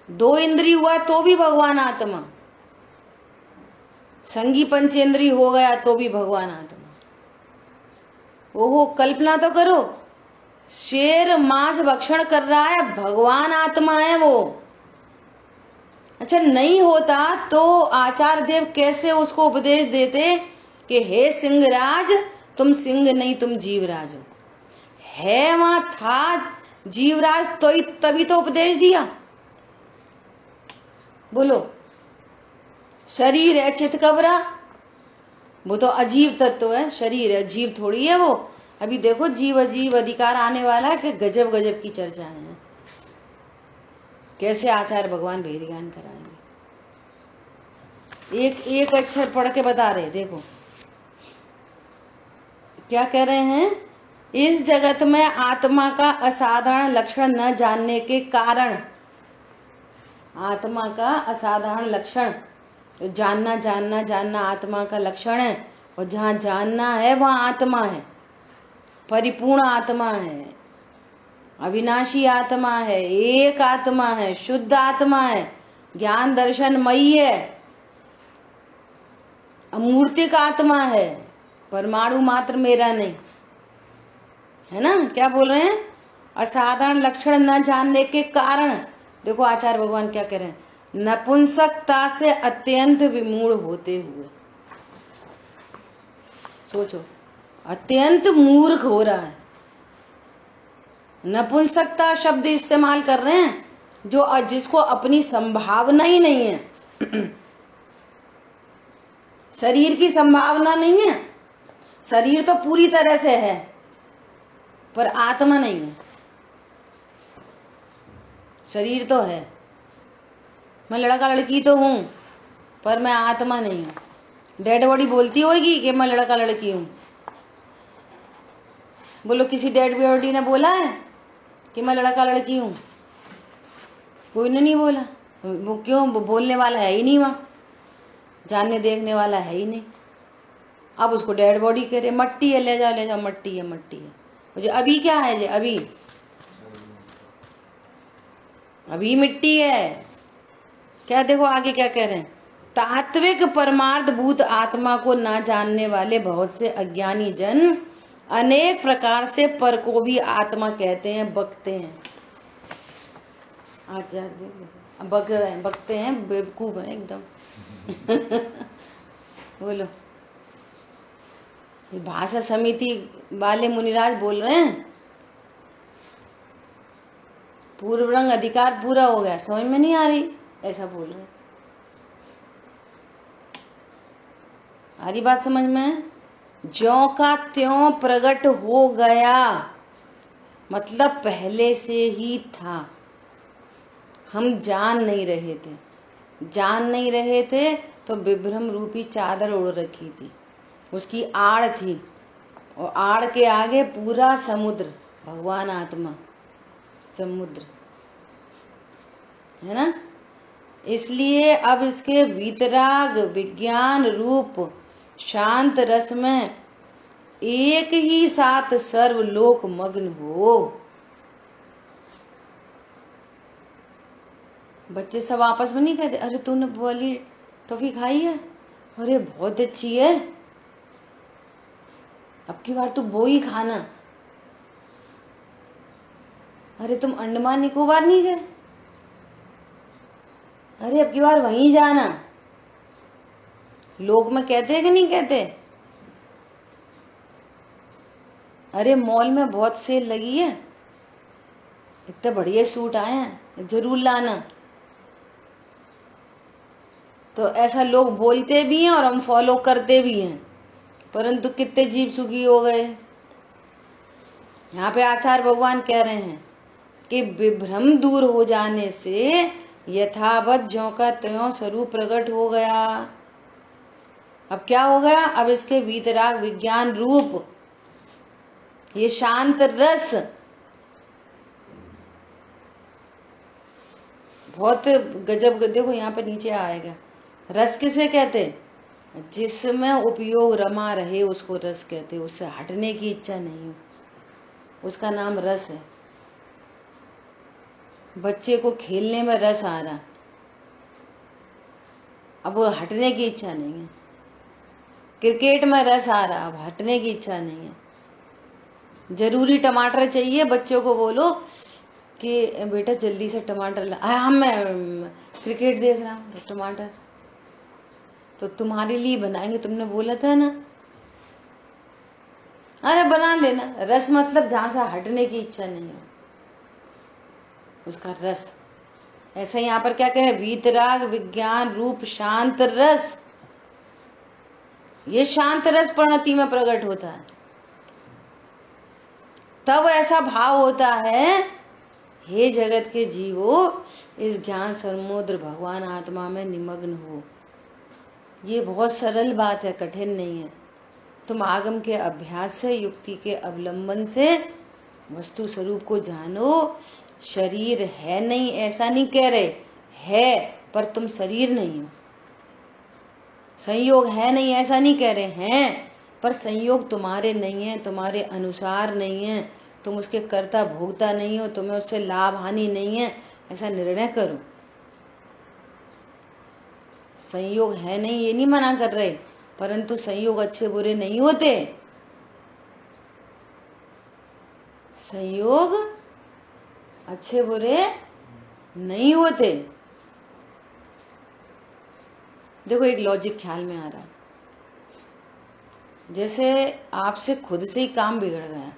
दो इंद्रिय हुआ तो भी भगवान आत्मा, संगी पंचेंद्रिय हो गया तो भी भगवान आत्मा। ओहो, कल्पना तो करो, शेर मांस भक्षण कर रहा है, भगवान आत्मा है वो। अच्छा, नहीं होता तो आचार्य देव कैसे उसको उपदेश देते कि हे सिंहराज, तुम सिंह नहीं तुम जीवराज हो। है वहां था जीवराज तो तभी तो उपदेश दिया। बोलो, शरीर है चितकबरा, वो तो अजीब तत्व है, शरीर है, जीव थोड़ी है वो। अभी देखो जीव अजीव अधिकार आने वाला है कि गजब गजब की चर्चाएं हैं, कैसे आचार्य भगवान भेद ज्ञान कराएंगे। एक एक अक्षर पढ़ के बता रहे, देखो क्या कह रहे हैं। इस जगत में आत्मा का असाधारण लक्षण न जानने के कारण, आत्मा का असाधारण लक्षण, तो जानना जानना जानना आत्मा का लक्षण है, और जहाँ जानना है वहाँ आत्मा है, परिपूर्ण आत्मा है, अविनाशी आत्मा है, एक आत्मा है, शुद्ध आत्मा है, ज्ञान दर्शनमयी है, अमूर्तिक आत्मा है, परमाणु मात्र मेरा नहीं है ना। क्या बोल रहे हैं? असाधारण लक्षण न जानने के कारण, देखो आचार्य भगवान क्या कह रहे हैं, नपुंसकता से अत्यंत विमूढ़ होते हुए, सोचो, अत्यंत मूर्ख हो रहा है। नपुंसकता शब्द इस्तेमाल कर रहे हैं जो जिसको अपनी संभावना ही नहीं है। शरीर की संभावना नहीं है, शरीर तो पूरी तरह से है पर आत्मा नहीं है। शरीर तो है, मैं लड़का लड़की तो हूं पर मैं आत्मा नहीं हूं। डेड बॉडी बोलती होगी कि मैं लड़का लड़की हूं। बोलो, किसी डेड बॉडी ने बोला है कि मैं लड़का लड़की हूं? कोई ने नहीं बोला। वो क्यों? वो बोलने वाला है ही नहीं वहां, जानने देखने वाला है ही नहीं। अब उसको डेड बॉडी कह रहे, मट्टी है, ले जाओ ले जाओ, मट्टी है मट्टी है। मुझे अभी क्या है जे, अभी मिट्टी है। क्या देखो आगे क्या कह रहे हैं, तात्विक परमार्थ भूत आत्मा को ना जानने वाले बहुत से अज्ञानी जन अनेक प्रकार से पर को भी आत्मा कहते हैं, बकते हैं। आचार्य बक रहे हैं, बकते हैं, बेवकूफ है एकदम। बोलो, भाषा समिति वाले मुनिराज बोल रहे हैं, पूर्व रंग अधिकार पूरा हो गया, समझ में नहीं आ रही, ऐसा बोल रहे। आ रही बात समझ में? ज्यों का त्यों प्रकट हो गया, मतलब पहले से ही था, हम जान नहीं रहे थे। जान नहीं रहे थे तो विभ्रम रूपी चादर ओढ़ रखी थी, उसकी आड़ थी, और आड़ के आगे पूरा समुद्र, भगवान आत्मा समुद्र है ना। इसलिए अब इसके वीतराग विज्ञान रूप शांत रस में एक ही साथ सर्वलोक मग्न हो। बच्चे सब आपस में नहीं कहते, अरे तूने वाली टॉफी खाई है, अरे बहुत अच्छी है, अब की बार तू वो ही खाना। अरे तुम अंडमान निकोबार नहीं गए, अरे अब की बार वहीं जाना। लोग में कहते हैं कि नहीं कहते? अरे मॉल में बहुत सेल लगी है, इतने बढ़िया सूट आए हैं, जरूर लाना। तो ऐसा लोग बोलते भी हैं और हम फॉलो करते भी हैं, परंतु कितने जीव सुखी हो गए। यहाँ पे आचार्य भगवान कह रहे हैं कि विभ्रम दूर हो जाने से यथावत ज्यों का त्यों स्वरूप प्रकट हो गया। अब क्या हो गया? अब इसके वीतराग विज्ञान रूप ये शांत रस बहुत गजब। देखो यहाँ पे नीचे आएगा, रस किसे कहते? जिसमें उपयोग रमा रहे उसको रस कहते, उससे हटने की इच्छा नहीं हो, उसका नाम रस है। बच्चे को खेलने में रस आ रहा, अब वो हटने की इच्छा नहीं है। क्रिकेट में रस आ रहा, अब हटने की इच्छा नहीं है। जरूरी टमाटर चाहिए, बच्चों को बोलो कि बेटा जल्दी से टमाटर ला। हाँ मैं क्रिकेट देख रहा हूँ, टमाटर तो तुम्हारे लिए बनाएंगे, तुमने बोला था ना। अरे बना लेना। रस मतलब जहां से हटने की इच्छा नहीं हो, उसका रस। ऐसा यहाँ पर क्या कह रहे? वीतराग विज्ञान रूप शांत रस। ये शांत रस प्रणति में प्रकट होता है, तब ऐसा भाव होता है, हे जगत के जीवो, इस ज्ञान समुद्र भगवान आत्मा में निमग्न हो। ये बहुत सरल बात है, कठिन नहीं है। तुम आगम के अभ्यास से, युक्ति के अवलंबन से वस्तु स्वरूप को जानो। शरीर है नहीं ऐसा नहीं कह रहे, है, पर तुम शरीर नहीं हो। संयोग है नहीं ऐसा नहीं कह रहे हैं, पर संयोग तुम्हारे नहीं है, तुम्हारे अनुसार नहीं है, तुम उसके कर्ता भोगता नहीं हो, तुम्हें उससे लाभ हानि नहीं है, ऐसा निर्णय करो। संयोग है नहीं ये नहीं मना कर रहे, परंतु संयोग अच्छे बुरे नहीं होते। संयोग अच्छे बुरे नहीं होते। देखो एक लॉजिक ख्याल में आ रहा है, जैसे आपसे खुद से ही काम बिगड़ गया,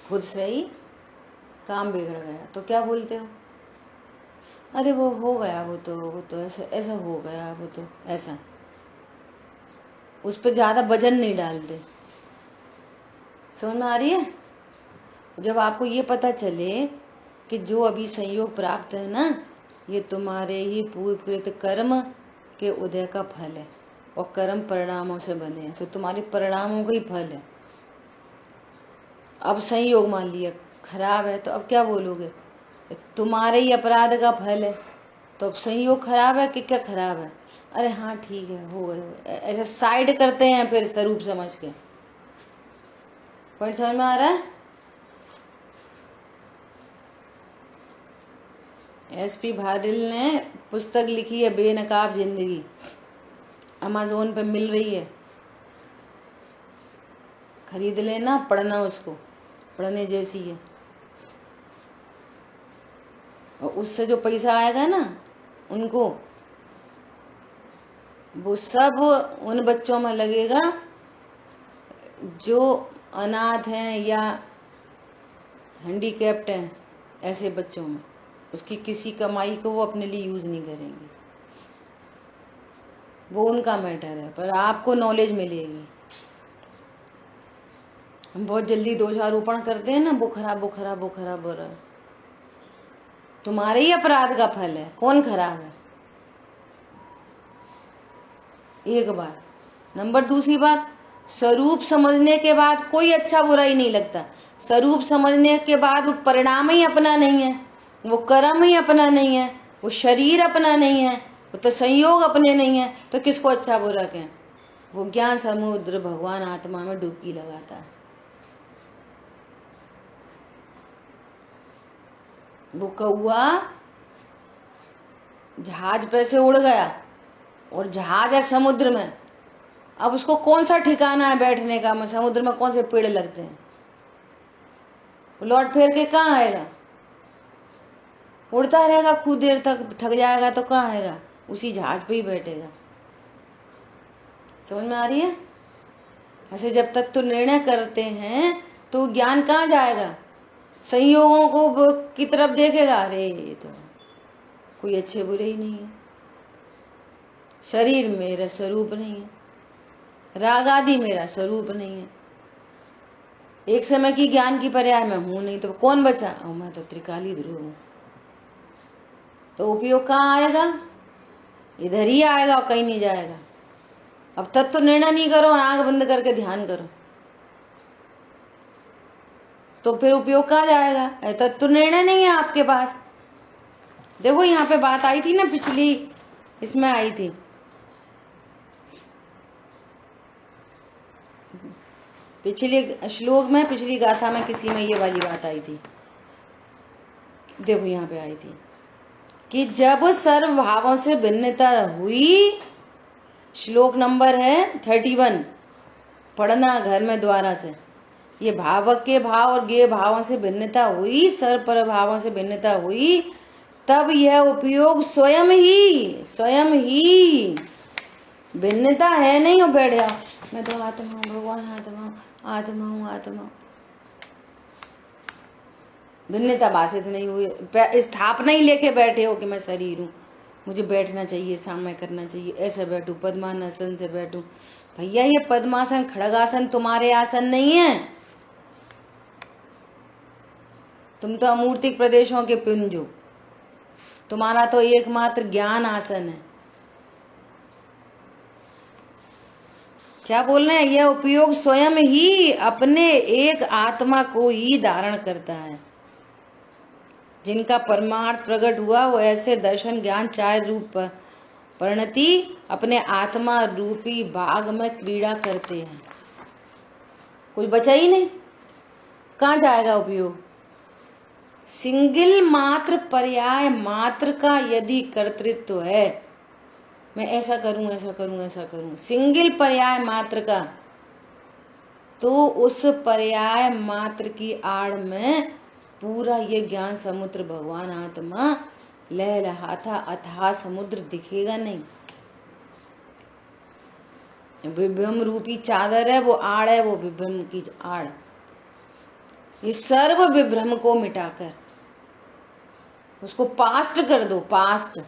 खुद से ही काम बिगड़ गया, तो क्या बोलते हो? अरे वो हो गया, वो तो ऐसा ऐसा हो गया, वो तो ऐसा। उस पर ज्यादा वजन नहीं डालते। समझ में आ रही है? जब आपको ये पता चले कि जो अभी संयोग प्राप्त है ना, ये तुम्हारे ही पूर्वकृत कर्म के उदय का फल है, और कर्म परिणामों से बने हैं, तो तुम्हारे परिणामों का ही फल है। अब संयोग मान लिया खराब है, तो अब क्या बोलोगे? तुम्हारे ही अपराध का फल है, तो अब संयोग खराब है कि क्या खराब है? अरे हाँ ठीक है, हो गए, ऐसा साइड करते हैं फिर स्वरूप समझ के। पॉइंट समझ में आ रहा है? SP भादिल ने पुस्तक लिखी है बेनकाब जिंदगी, अमेज़न पे मिल रही है, खरीद लेना, पढ़ना, उसको पढ़ने जैसी है। और उससे जो पैसा आएगा ना उनको, वो सब उन बच्चों में लगेगा जो अनाथ हैं या हैंडीकैप्ड हैं, ऐसे बच्चों में। उसकी किसी कमाई को वो अपने लिए यूज नहीं करेंगे, वो उनका मैटर है, पर आपको नॉलेज मिलेगी। हम बहुत जल्दी दोषारोपण करते हैं ना, वो खराब वो खराब वो खराब हो रहा है, तुम्हारे ही अपराध का फल है, कौन खराब है? एक बात। नंबर दूसरी बात, स्वरूप समझने के बाद कोई अच्छा बुरा ही नहीं लगता। स्वरूप समझने के बाद वो परिणाम ही अपना नहीं है, वो कर्म ही अपना नहीं है, वो शरीर अपना नहीं है, वो तो संयोग अपने नहीं है, तो किसको अच्छा बुरा कहें? वो ज्ञान समुद्र भगवान आत्मा में डुबकी लगाता है। वो कौआ जहाज पे से उड़ गया और जहाज है समुद्र में, अब उसको कौन सा ठिकाना है बैठने का? मैं समुद्र में कौन से पेड़ लगते हैं? वो लौट फेर के कहाँ आएगा? उड़ता रहेगा खूब देर तक, थक जाएगा तो कहाँ आएगा? उसी जहाज पे ही बैठेगा। समझ में आ रही है? ऐसे जब तक तो निर्णय करते हैं तो ज्ञान कहाँ जाएगा? संयोगों को की तरफ देखेगा, अरे ये तो कोई अच्छे बुरे ही नहीं है, शरीर मेरा स्वरूप नहीं है, राग आदि मेरा स्वरूप नहीं है, एक समय की ज्ञान की पर्याय मैं हूं नहीं तो कौन बचा? और मैं तो त्रिकाली ध्रुव हूं। तो उपयोग कहाँ आएगा? इधर ही आएगा और कहीं नहीं जाएगा। अब तत्व निर्णय नहीं करो, आंख बंद करके ध्यान करो, तो फिर उपयोग कहाँ जाएगा? तत्व निर्णय नहीं है आपके पास। देखो यहाँ पे बात आई थी ना, पिछली इसमें आई थी, पिछले श्लोक में, पिछली गाथा में किसी में ये वाली बात आई थी। देखो यहाँ पे आई थी कि जब सर्व भावों से भिन्नता हुई, श्लोक नंबर है 31, पढ़ना घर में द्वारा से। ये भावक के भाव और गे भावों से भिन्नता हुई, सर्व पर भावों से भिन्नता हुई, तब यह उपयोग स्वयं ही भिन्नता है नहीं, हो बैठ जाओ मैं तो आत्मा हूँ, भगवान आत्मा हूँ, भिन्नता भाषित नहीं हुई, स्थापना ही लेके बैठे हो कि मैं शरीर हूँ, मुझे बैठना चाहिए, सामने करना चाहिए, ऐसे बैठूं, पद्मासन से बैठूं। भैया ये पद्मासन खड़गासन तुम्हारे आसन नहीं है, तुम तो अमूर्तिक प्रदेशों के पिंज हो, तुम्हारा तो एकमात्र ज्ञान आसन है। क्या बोल रहे हैं? यह उपयोग स्वयं ही अपने एक आत्मा को ही धारण करता है। जिनका परमार्थ प्रकट हुआ वो ऐसे दर्शन ज्ञान चाय रूप परिणति अपने आत्मा रूपी बाग में क्रीड़ा करते हैं। कुछ बचा ही नहीं, कहाँ जाएगा उपयोग? सिंगल मात्र पर्याय मात्र का यदि कर्तृत्व है, मैं ऐसा करूं, ऐसा करूं, ऐसा करूं, सिंगल पर्याय मात्र का, तो उस पर्याय मात्र की आड़ में पूरा ये ज्ञान समुद्र भगवान आत्मा लह रहा था, अथाह समुद्र दिखेगा नहीं। विभ्रम रूपी चादर है, वो आड़ है, वो विभ्रम की आड़। ये सर्व विभ्रम को मिटाकर उसको पास्ट कर दो, पास्ट।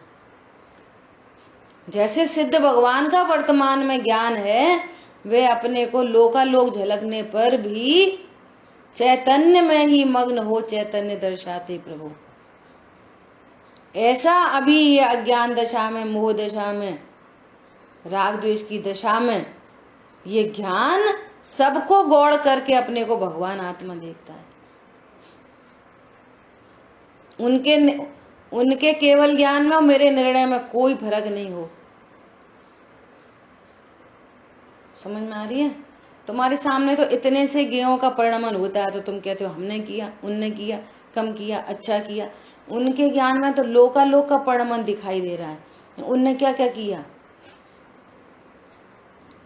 जैसे सिद्ध भगवान का वर्तमान में ज्ञान है, वे अपने को लोकालोक झलकने पर भी चैतन्य में ही मग्न हो चैतन्य दर्शाते प्रभु। ऐसा अभी ये अज्ञान दशा में, मोह दशा में, राग द्वेष की दशा में ये ज्ञान सबको गौड़ करके अपने को भगवान आत्मा देखता है। उनके केवल ज्ञान में और मेरे निर्णय में कोई फर्क नहीं हो। समझ में आ रही है? तुम्हारे सामने तो इतने से गेहूं का परिणमन होता है, तो तुम कहते हो हमने किया, उनने किया, कम किया, अच्छा किया। उनके ज्ञान में तो लोकालोक का परिणमन दिखाई दे रहा है। उनने क्या क्या किया,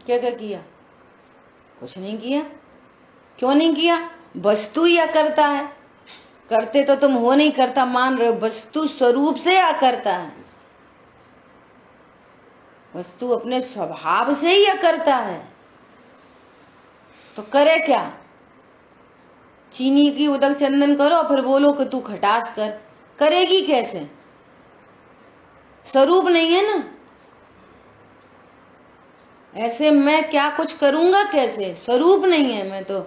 क्या क्या किया? कुछ नहीं किया। क्यों नहीं किया? वस्तु या करता है। करते तो तुम हो नहीं, करता मान रहे हो, वस्तु स्वरूप से या करता है। वस्तु अपने स्वभाव से ही या करता है। तो करे क्या? चीनी की उदक चंदन करो फिर बोलो कि तू खटास कर, करेगी कैसे? स्वरूप नहीं है ना। ऐसे मैं क्या कुछ करूंगा कैसे? स्वरूप नहीं है, मैं तो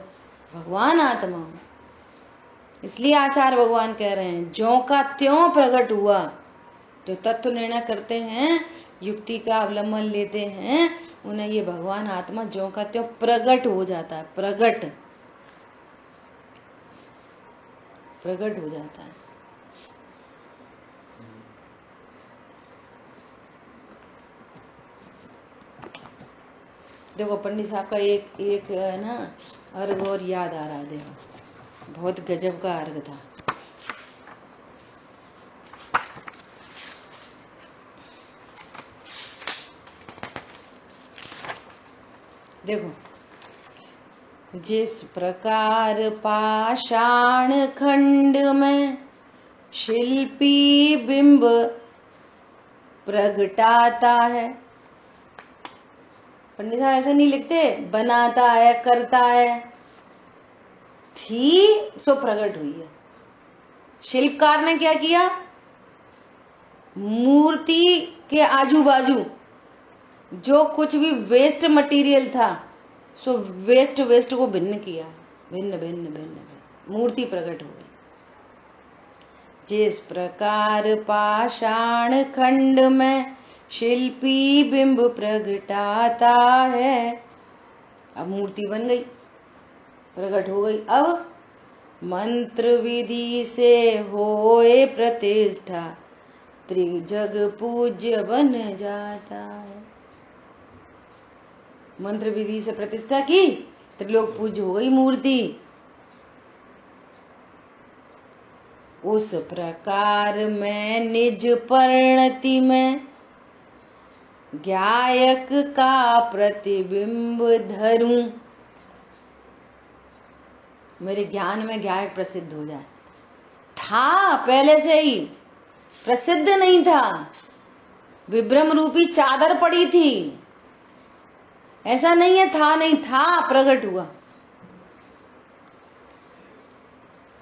भगवान आत्मा हूं। इसलिए आचार्य भगवान कह रहे हैं, ज्यों का त्यों प्रकट हुआ। जो तत्व निर्णय करते हैं, युक्ति का अवलंबन लेते हैं, उन्हें ये भगवान आत्मा ज्यों का त्यों प्रकट हो जाता है। प्रकट हो जाता है। देखो पंडित साहब का एक ना अर्घ और याद आ रहा है। देखो बहुत गजब का अर्घ था। देखो, जिस प्रकार पाषाण खंड में शिल्पी बिंब प्रगटाता है। पंडित साहब ऐसा नहीं लिखते, बनाता है, करता है, थी सो प्रकट हुई है। शिल्पकार ने क्या किया? मूर्ति के आजू बाजू जो कुछ भी वेस्ट मटेरियल था, सो वेस्ट को भिन्न किया। भिन्न भिन्न भिन्न भिन्न मूर्ति प्रकट हो गई। जिस प्रकार पाषाण खंड में शिल्पी बिंब प्रगटाता है, अब मूर्ति बन गई, प्रकट हो गई। अब मंत्र विधि से होए प्रतिष्ठा, त्रिजग पूज्य बन जाता है। मंत्र विधि से प्रतिष्ठा की, त्रिलोक पूज्य हो गई मूर्ति। उस प्रकार मैं निज परिणति में गायक का प्रतिबिंब धरूं, मेरे ज्ञान में गायक प्रसिद्ध हो जाए। था पहले से ही, प्रसिद्ध नहीं था, विभ्रम रूपी चादर पड़ी थी, ऐसा नहीं है था नहीं था, प्रकट हुआ।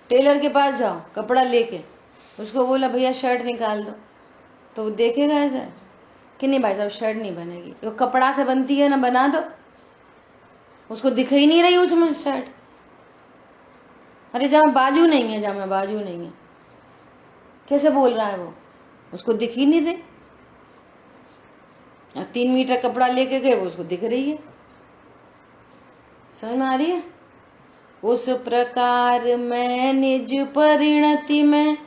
टेलर के पास जाओ, कपड़ा लेके उसको बोला भैया शर्ट निकाल दो, तो वो देखेगा ऐसा कि नहीं भाई साहब शर्ट नहीं बनेगी, वो कपड़ा से बनती है ना, बना दो, उसको दिख ही नहीं रही उसमें शर्ट। अरे जहाँ बाजू नहीं है, जहाँ में बाजू नहीं है, कैसे बोल रहा है वो, उसको दिख ही नहीं रही। 3 मीटर कपड़ा लेके गए, वो उसको दिख रही है। समझ में आ रही है? उस प्रकार मैं निज परिणति में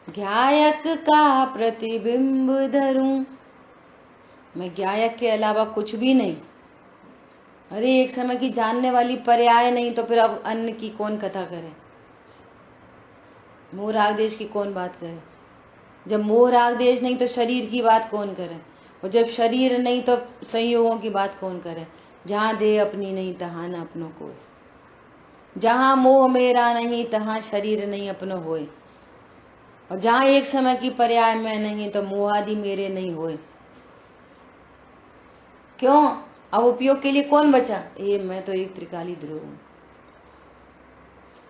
गायक का प्रतिबिंब धरूं, मैं गायक के अलावा कुछ भी नहीं। अरे एक समय की जानने वाली पर्याय नहीं तो फिर अब अन्य की कौन कथा करे, मोह राग देश की कौन बात करे। जब मोह राग देश नहीं तो शरीर की बात कौन करे, और जब शरीर नहीं तो संयोगों की बात कौन करे। जहाँ देह अपनी नहीं तहाँ न अपनों को, जहाँ मोह मेरा नहीं तहाँ शरीर नहीं अपनो होए, और जहाँ एक समय की पर्याय में नहीं तो मोहादि मेरे नहीं होए। क्यों? अब उपयोग के लिए कौन बचा? ये मैं तो एक त्रिकाली ध्रुव हूं।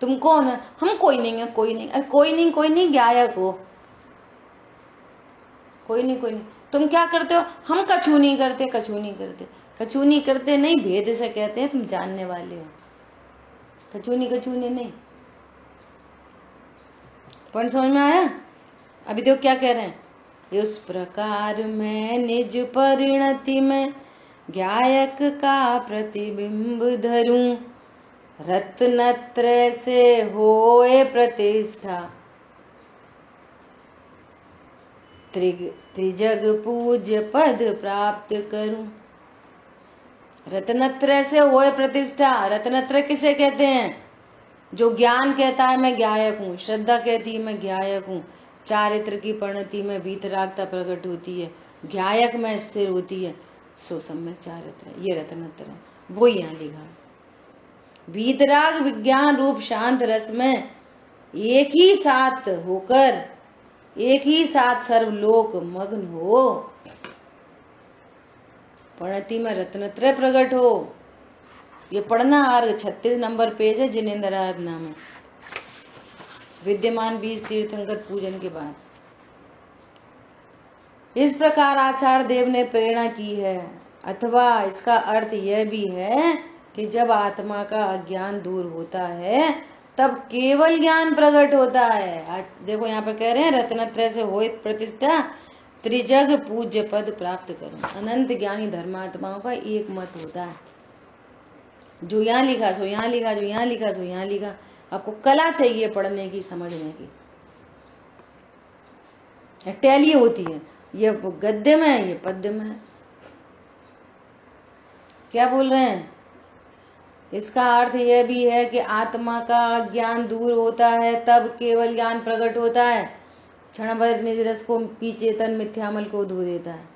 तुम कौन है? हम कोई नहीं है, कोई नहीं। अरे कोई नहीं गायक हो, कोई नहीं। तुम क्या करते हो? हम कछु नहीं करते, कछु नहीं करते नहीं, भेद से कहते हैं तुम जानने वाले हो। कछु नहीं। पॉइंट समझ में आया? अभी देखो क्या कह रहे हैं। उस प्रकार मैं निज परिणति में गायक का प्रतिबिंब धरूं, रत्नत्रय से होए प्रतिष्ठा, त्रिजग पूज्य पद प्राप्त करूं। रत्नत्रय से होए प्रतिष्ठा। रत्नत्रय किसे कहते हैं? जो ज्ञान कहता है मैं गायक हूँ, श्रद्धा कहती है मैं गायक हूँ, चारित्र की परिणति में वीतरागता प्रकट होती है, गायक में स्थिर होती है, सो सब में चारित्र, ये रत्नत्रय। वो यहाँ लिखा, वीतराग विज्ञान रूप शांत रस में एक ही साथ होकर, एक ही साथ सर्वलोक मग्न हो, परिणति में रत्नत्रय प्रकट हो। ये पढ़ना, अर्घ 36 नंबर पेज है, जिनेन्द्र आराधना में, विद्यमान 20 तीर्थंकर पूजन के बाद। इस प्रकार आचार्य देव ने प्रेरणा की है, अथवा इसका अर्थ यह भी है कि जब आत्मा का अज्ञान दूर होता है तब केवल ज्ञान प्रकट होता है। आज देखो यहाँ पे कह रहे हैं रत्नत्रय से होए प्रतिष्ठा, त्रिजग पूज्य पद प्राप्त करो। अनंत ज्ञानी धर्मात्माओं का एक मत होता है, जो यहाँ लिखा सो यहाँ लिखा, जो यहाँ लिखा सो यहाँ लिखा। आपको कला चाहिए पढ़ने की, समझने की, टैली होती है। ये गद्य में है, ये पद्य में है। क्या बोल रहे हैं? इसका अर्थ यह भी है कि आत्मा का ज्ञान दूर होता है तब केवल ज्ञान प्रकट होता है। क्षण भर निज रस को पी चेतन मिथ्यामल को धो देता है,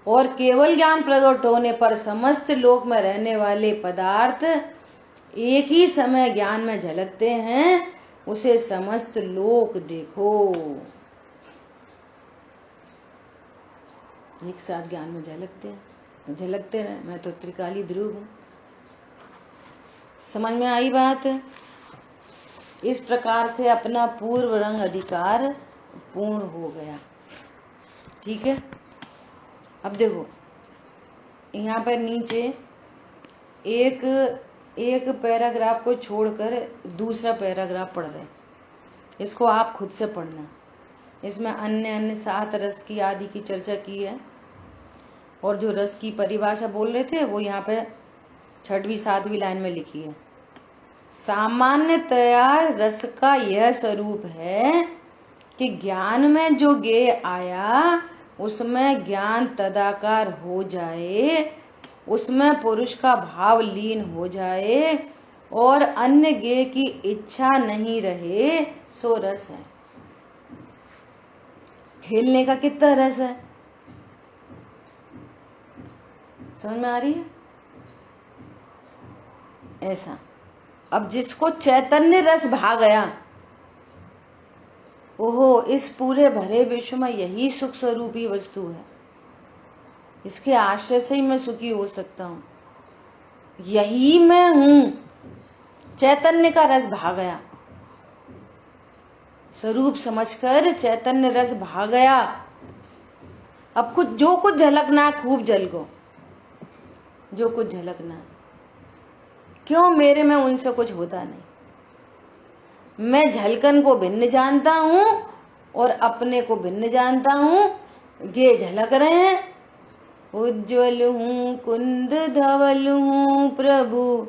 और केवल ज्ञान प्रकट होने पर समस्त लोक में रहने वाले पदार्थ एक ही समय ज्ञान में झलकते हैं, उसे समस्त लोक देखो। एक साथ ज्ञान में झलकते हैं, झलकते रहे। मैं तो त्रिकाली ध्रुव हूं। समझ में आई बात? इस प्रकार से अपना पूर्व रंग अधिकार पूर्ण हो गया। ठीक है, अब देखो यहाँ पर नीचे एक एक पैराग्राफ को छोड़कर दूसरा पैराग्राफ पढ़ रहे हैं। इसको आप खुद से पढ़ना। इसमें अन्य अन्य 7 रस की आदि की चर्चा की है, और जो रस की परिभाषा बोल रहे थे वो यहाँ पे 6वीं 7वीं लाइन में लिखी है। सामान्यतया रस का यह स्वरूप है कि ज्ञान में जो ज्ञेय आया उसमें ज्ञान तदाकार हो जाए, उसमें पुरुष का भाव लीन हो जाए और अन्य ज्ञेय की इच्छा नहीं रहे, सो रस है। खेलने का कितना रस है, समझ में आ रही है? ऐसा। अब जिसको चैतन्य रस भा गया, ओहो, इस पूरे भरे विश्व में यही सुख स्वरूपी वस्तु है, इसके आश्रय से ही मैं सुखी हो सकता हूं, यही मैं हूं। चैतन्य का रस भा गया, स्वरूप समझकर चैतन्य रस भा गया। अब कुछ जो कुछ झलकना खूब झलको, जो कुछ झलकना। क्यों? मेरे में उनसे कुछ होता नहीं। मैं झलकन को भिन्न जानता हूं और अपने को भिन्न जानता हूं। ये झलक रहे हैं, उज्ज्वल हूं कुंद धवल हूं प्रभु,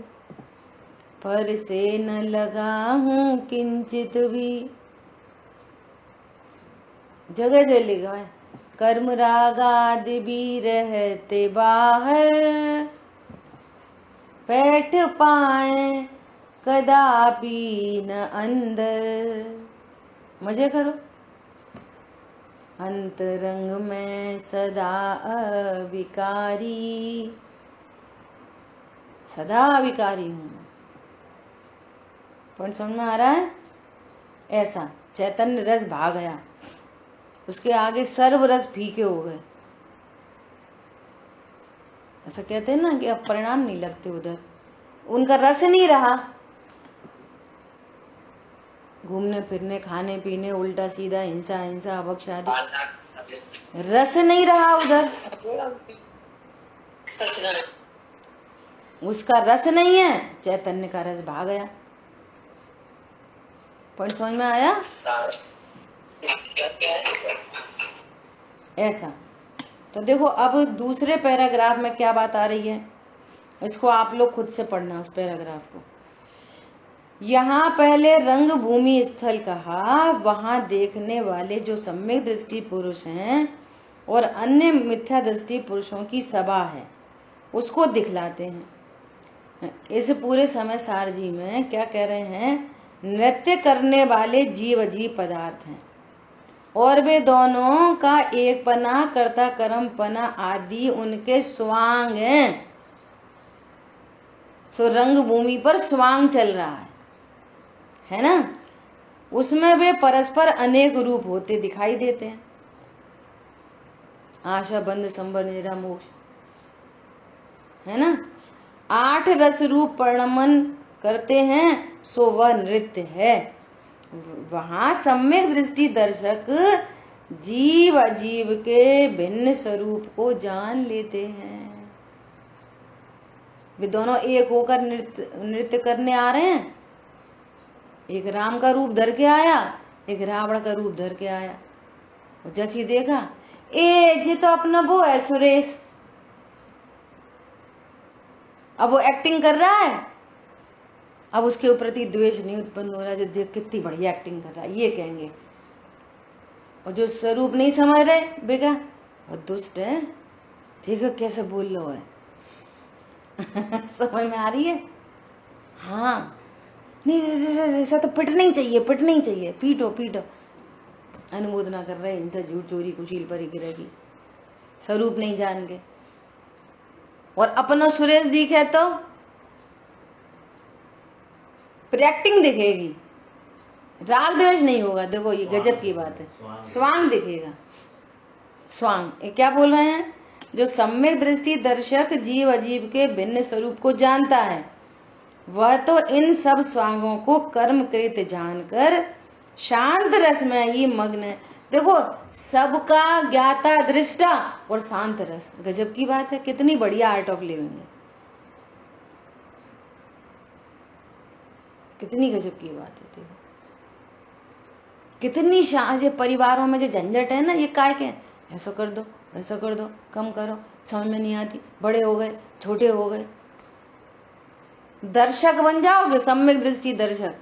पर से न लगा हूं किंचित भी। जगह जगह लिखा है, कर्म राग आदि भी रहते बाहर, बैठ पाए कदापि न अंदर। मजे करो। अंतरंग में सदा अविकारी, सदा अविकारी हूं। पॉइंट समझ में आ रहा है? ऐसा चैतन्य रस भा गया, उसके आगे सर्व रस फीके हो गए। ऐसा कहते हैं ना कि अब परिणाम नहीं लगते, उधर उनका रस नहीं रहा। घूमने फिरने, खाने पीने, उल्टा सीधा, हिंसा हिंसा, अवक्षादी, रस नहीं रहा उधर। उसका रस नहीं है, चैतन्य का रस भा गया। पॉइंट समझ में आया? ऐसा। तो देखो अब दूसरे पैराग्राफ में क्या बात आ रही है, इसको आप लोग खुद से पढ़ना उस पैराग्राफ को। यहाँ पहले रंग भूमि स्थल कहा, वहां देखने वाले जो सम्यक दृष्टि पुरुष हैं और अन्य मिथ्या दृष्टि पुरुषों की सभा है, उसको दिखलाते हैं। इस पूरे समय सार जी में क्या कह रहे हैं, नृत्य करने वाले जीव अजीब पदार्थ हैं और वे दोनों का एक पना, कर्ता कर्म पना आदि उनके स्वांग हैं। सो रंग भूमि पर स्वांग चल रहा है ना? उसमें वे परस्पर अनेक रूप होते दिखाई देते हैं। आशा, बंध, संबर, निद्रा, मोक्ष, है ना? 8 रस रूप परिणमन करते हैं, सो वह नृत्य है। वहां सम्यक दृष्टि दर्शक जीव अजीव के भिन्न स्वरूप को जान लेते हैं। वे दोनों एक होकर नृत्य करने आ रहे हैं। एक राम का रूप धर के आया, एक रावण का रूप धर के आया। और जैसे देखा, ए जी तो अपना वो है सुरेश, अब वो एक्टिंग कर रहा है। अब उसके प्रति द्वेष नहीं उत्पन्न हो रहा, जो देख कितनी बढ़िया एक्टिंग कर रहा है, ये कहेंगे। और जो स्वरूप नहीं समझ रहे, बेगा बहुत दुष्ट है, देखो कैसे बोल लो है। समझ में आ रही है? हाँ, नहीं ऐसा तो पिटना ही चाहिए, पिटना ही चाहिए, पीटो पीटो। अनुमोदना कर रहे, इनसे झूठ चोरी कुशील पर गिरेगी, स्वरूप नहीं जान के। और अपना सुरेश दिखे तो एक्टिंग दिखेगी, राग द्वेष नहीं होगा। देखो ये गजब की बात है, स्वांग दिखेगा। स्वांग ये क्या बोल रहे हैं, जो सम्यक दृष्टि दर्शक जीव अजीव के भिन्न स्वरूप को जानता है, वह तो इन सब स्वांगों को कर्म कृत जानकर शांत रस में ही मग्न है। देखो सबका ज्ञाता दृष्टा और शांत रस, गजब की बात है। कितनी बढ़िया आर्ट ऑफ लिविंग है। कितनी गजब की बात है। देखो कितनी ये परिवारों में जो झंझट है ना, ये काय के हैं? ऐसा कर दो, ऐसा कर दो, कम करो, समझ में नहीं आती, बड़े हो गए, छोटे हो गए। दर्शक बन जाओगे, सम्यक दृष्टि दर्शक,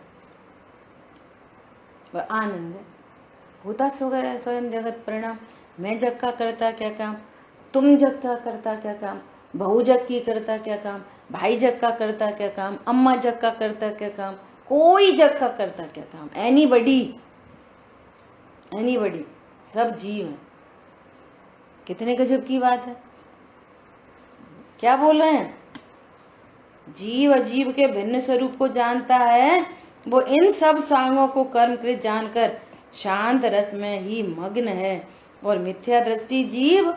वह आनंद है। होता सो गया स्वयं जगत परिणाम। मैं जग का करता क्या काम, तुम जग का करता क्या काम, बहू जग की करता क्या काम, भाई जग का करता क्या काम, अम्मा जग का करता क्या काम, कोई जग का करता क्या काम। एनीबडी, सब जीव है। कितने गजब की बात है। क्या बोल रहे हैं? जीव अजीव के भिन्न स्वरूप को जानता है, वो इन सब स्वांगों को कर्मकृत जानकर शांत रस में ही मग्न है। और मिथ्या दृष्टि जीव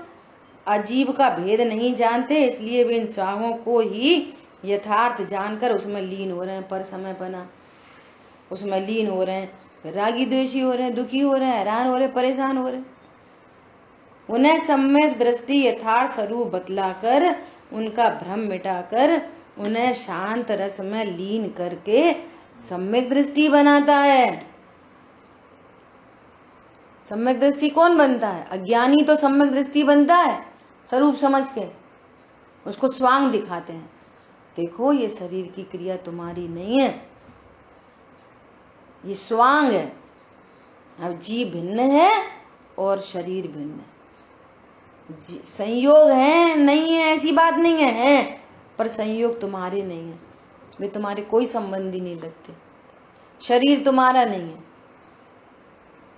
अजीव का भेद नहीं जानते, इसलिए वे इन स्वांगों को ही यथार्थ जानकर उसमें लीन हो रहे हैं। पर समय बना उसमें लीन हो रहे हैं, रागी द्वेषी हो रहे हैं, दुखी हो रहे हैं, हैरान हो रहे हैं, परेशान हो रहे हैं। उन्हें सम्यक दृष्टि यथार्थ स्वरूप बतलाकर, उनका भ्रम मिटाकर, उन्हें शांत रस में लीन करके सम्यक दृष्टि बनाता है। सम्यक दृष्टि कौन बनता है? अज्ञानी तो सम्यक दृष्टि बनता है स्वरूप समझ के, उसको स्वांग दिखाते हैं। देखो ये शरीर की क्रिया तुम्हारी नहीं है, ये स्वांग है। अब जीव भिन्न है और शरीर भिन्न है। संयोग है नहीं है ऐसी बात नहीं है, पर संयोग तुम्हारे नहीं है, वे तुम्हारे कोई संबंधी नहीं लगते, शरीर तुम्हारा नहीं है।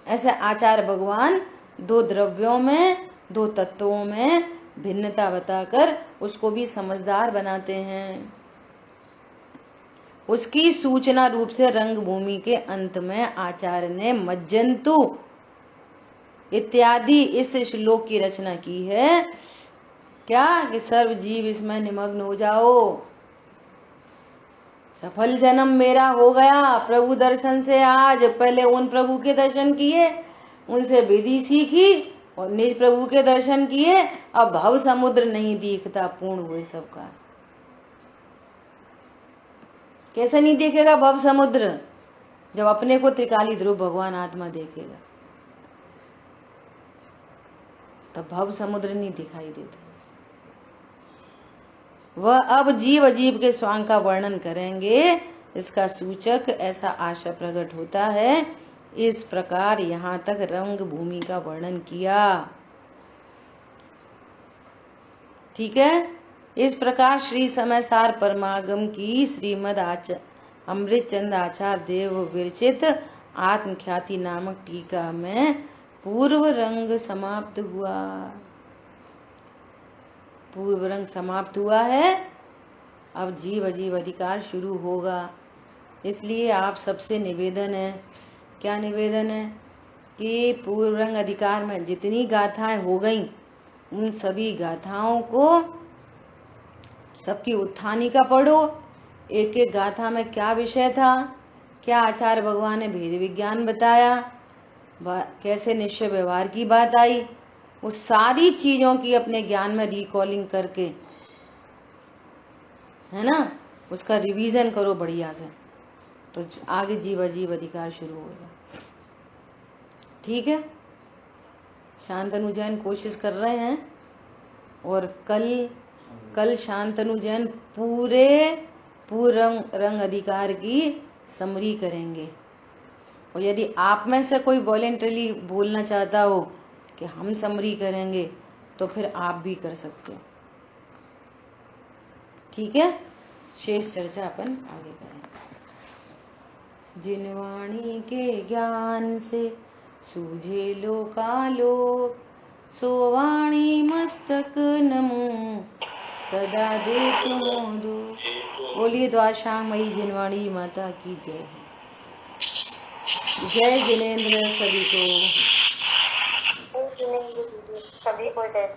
ऐसे आचार्य भगवान दो द्रव्यों में, दो तत्वों में भिन्नता बताकर उसको भी समझदार बनाते हैं। उसकी सूचना रूप से रंग भूमि के अंत में आचार्य ने मज्जंतु इत्यादि इस श्लोक की रचना की है। क्या कि सर्व जीव इसमें निमग्न हो जाओ, सफल जन्म मेरा हो गया प्रभु दर्शन से। आज पहले उन प्रभु के दर्शन किए, उनसे विधि सीखी और निज प्रभु के दर्शन किए। अब भव समुद्र नहीं दिखता, पूर्ण हुए सबका। कैसे नहीं देखेगा भव समुद्र? जब अपने को त्रिकाली ध्रुव भगवान आत्मा देखेगा तब भव समुद्र नहीं दिखाई देता। वह अब जीव अजीव के स्वांग का वर्णन करेंगे। इसका सूचक ऐसा आशा प्रकट होता है। इस प्रकार यहाँ तक रंग भूमि का वर्णन किया। ठीक है। इस प्रकार श्री समय सार परमागम की श्रीमद अमृत चंद आचार्य देव विरचित आत्मख्याति नामक टीका में पूर्व रंग समाप्त हुआ। पूर्व रंग समाप्त हुआ है। अब जीव अजीव अधिकार शुरू होगा। इसलिए आप सबसे निवेदन है, क्या निवेदन है कि पूर्व रंग अधिकार में जितनी गाथाएं हो गई उन सभी गाथाओं को सबकी उत्थानिका पढ़ो। एक एक गाथा में क्या विषय था, क्या आचार्य भगवान ने भेद विज्ञान बताया, कैसे निश्चय व्यवहार की बात आई, उस सारी चीजों की अपने ज्ञान में रिकॉलिंग करके, है ना, उसका रिवीजन करो बढ़िया से, तो आगे जीव अजीव अधिकार शुरू होगा। ठीक है। शांतनु जैन कोशिश कर रहे हैं और कल शांतनु जैन पूर्ण रंग अधिकार की समरी करेंगे। और यदि आप में से कोई वॉलेंटरी बोलना चाहता हो कि हम समरी करेंगे तो फिर आप भी कर सकते हो। ठीक है। शेष चर्चा अपन आगे करेंगे। जिन वाणी के ज्ञान से सूझे लोकालोक, सो वाणी मस्तक नमो सदा दे तुमोदो। बोलिए द्वाशांगमयी जिनवाणी माता की जय। जय जिनेंद्र सभी को। सभी को जय।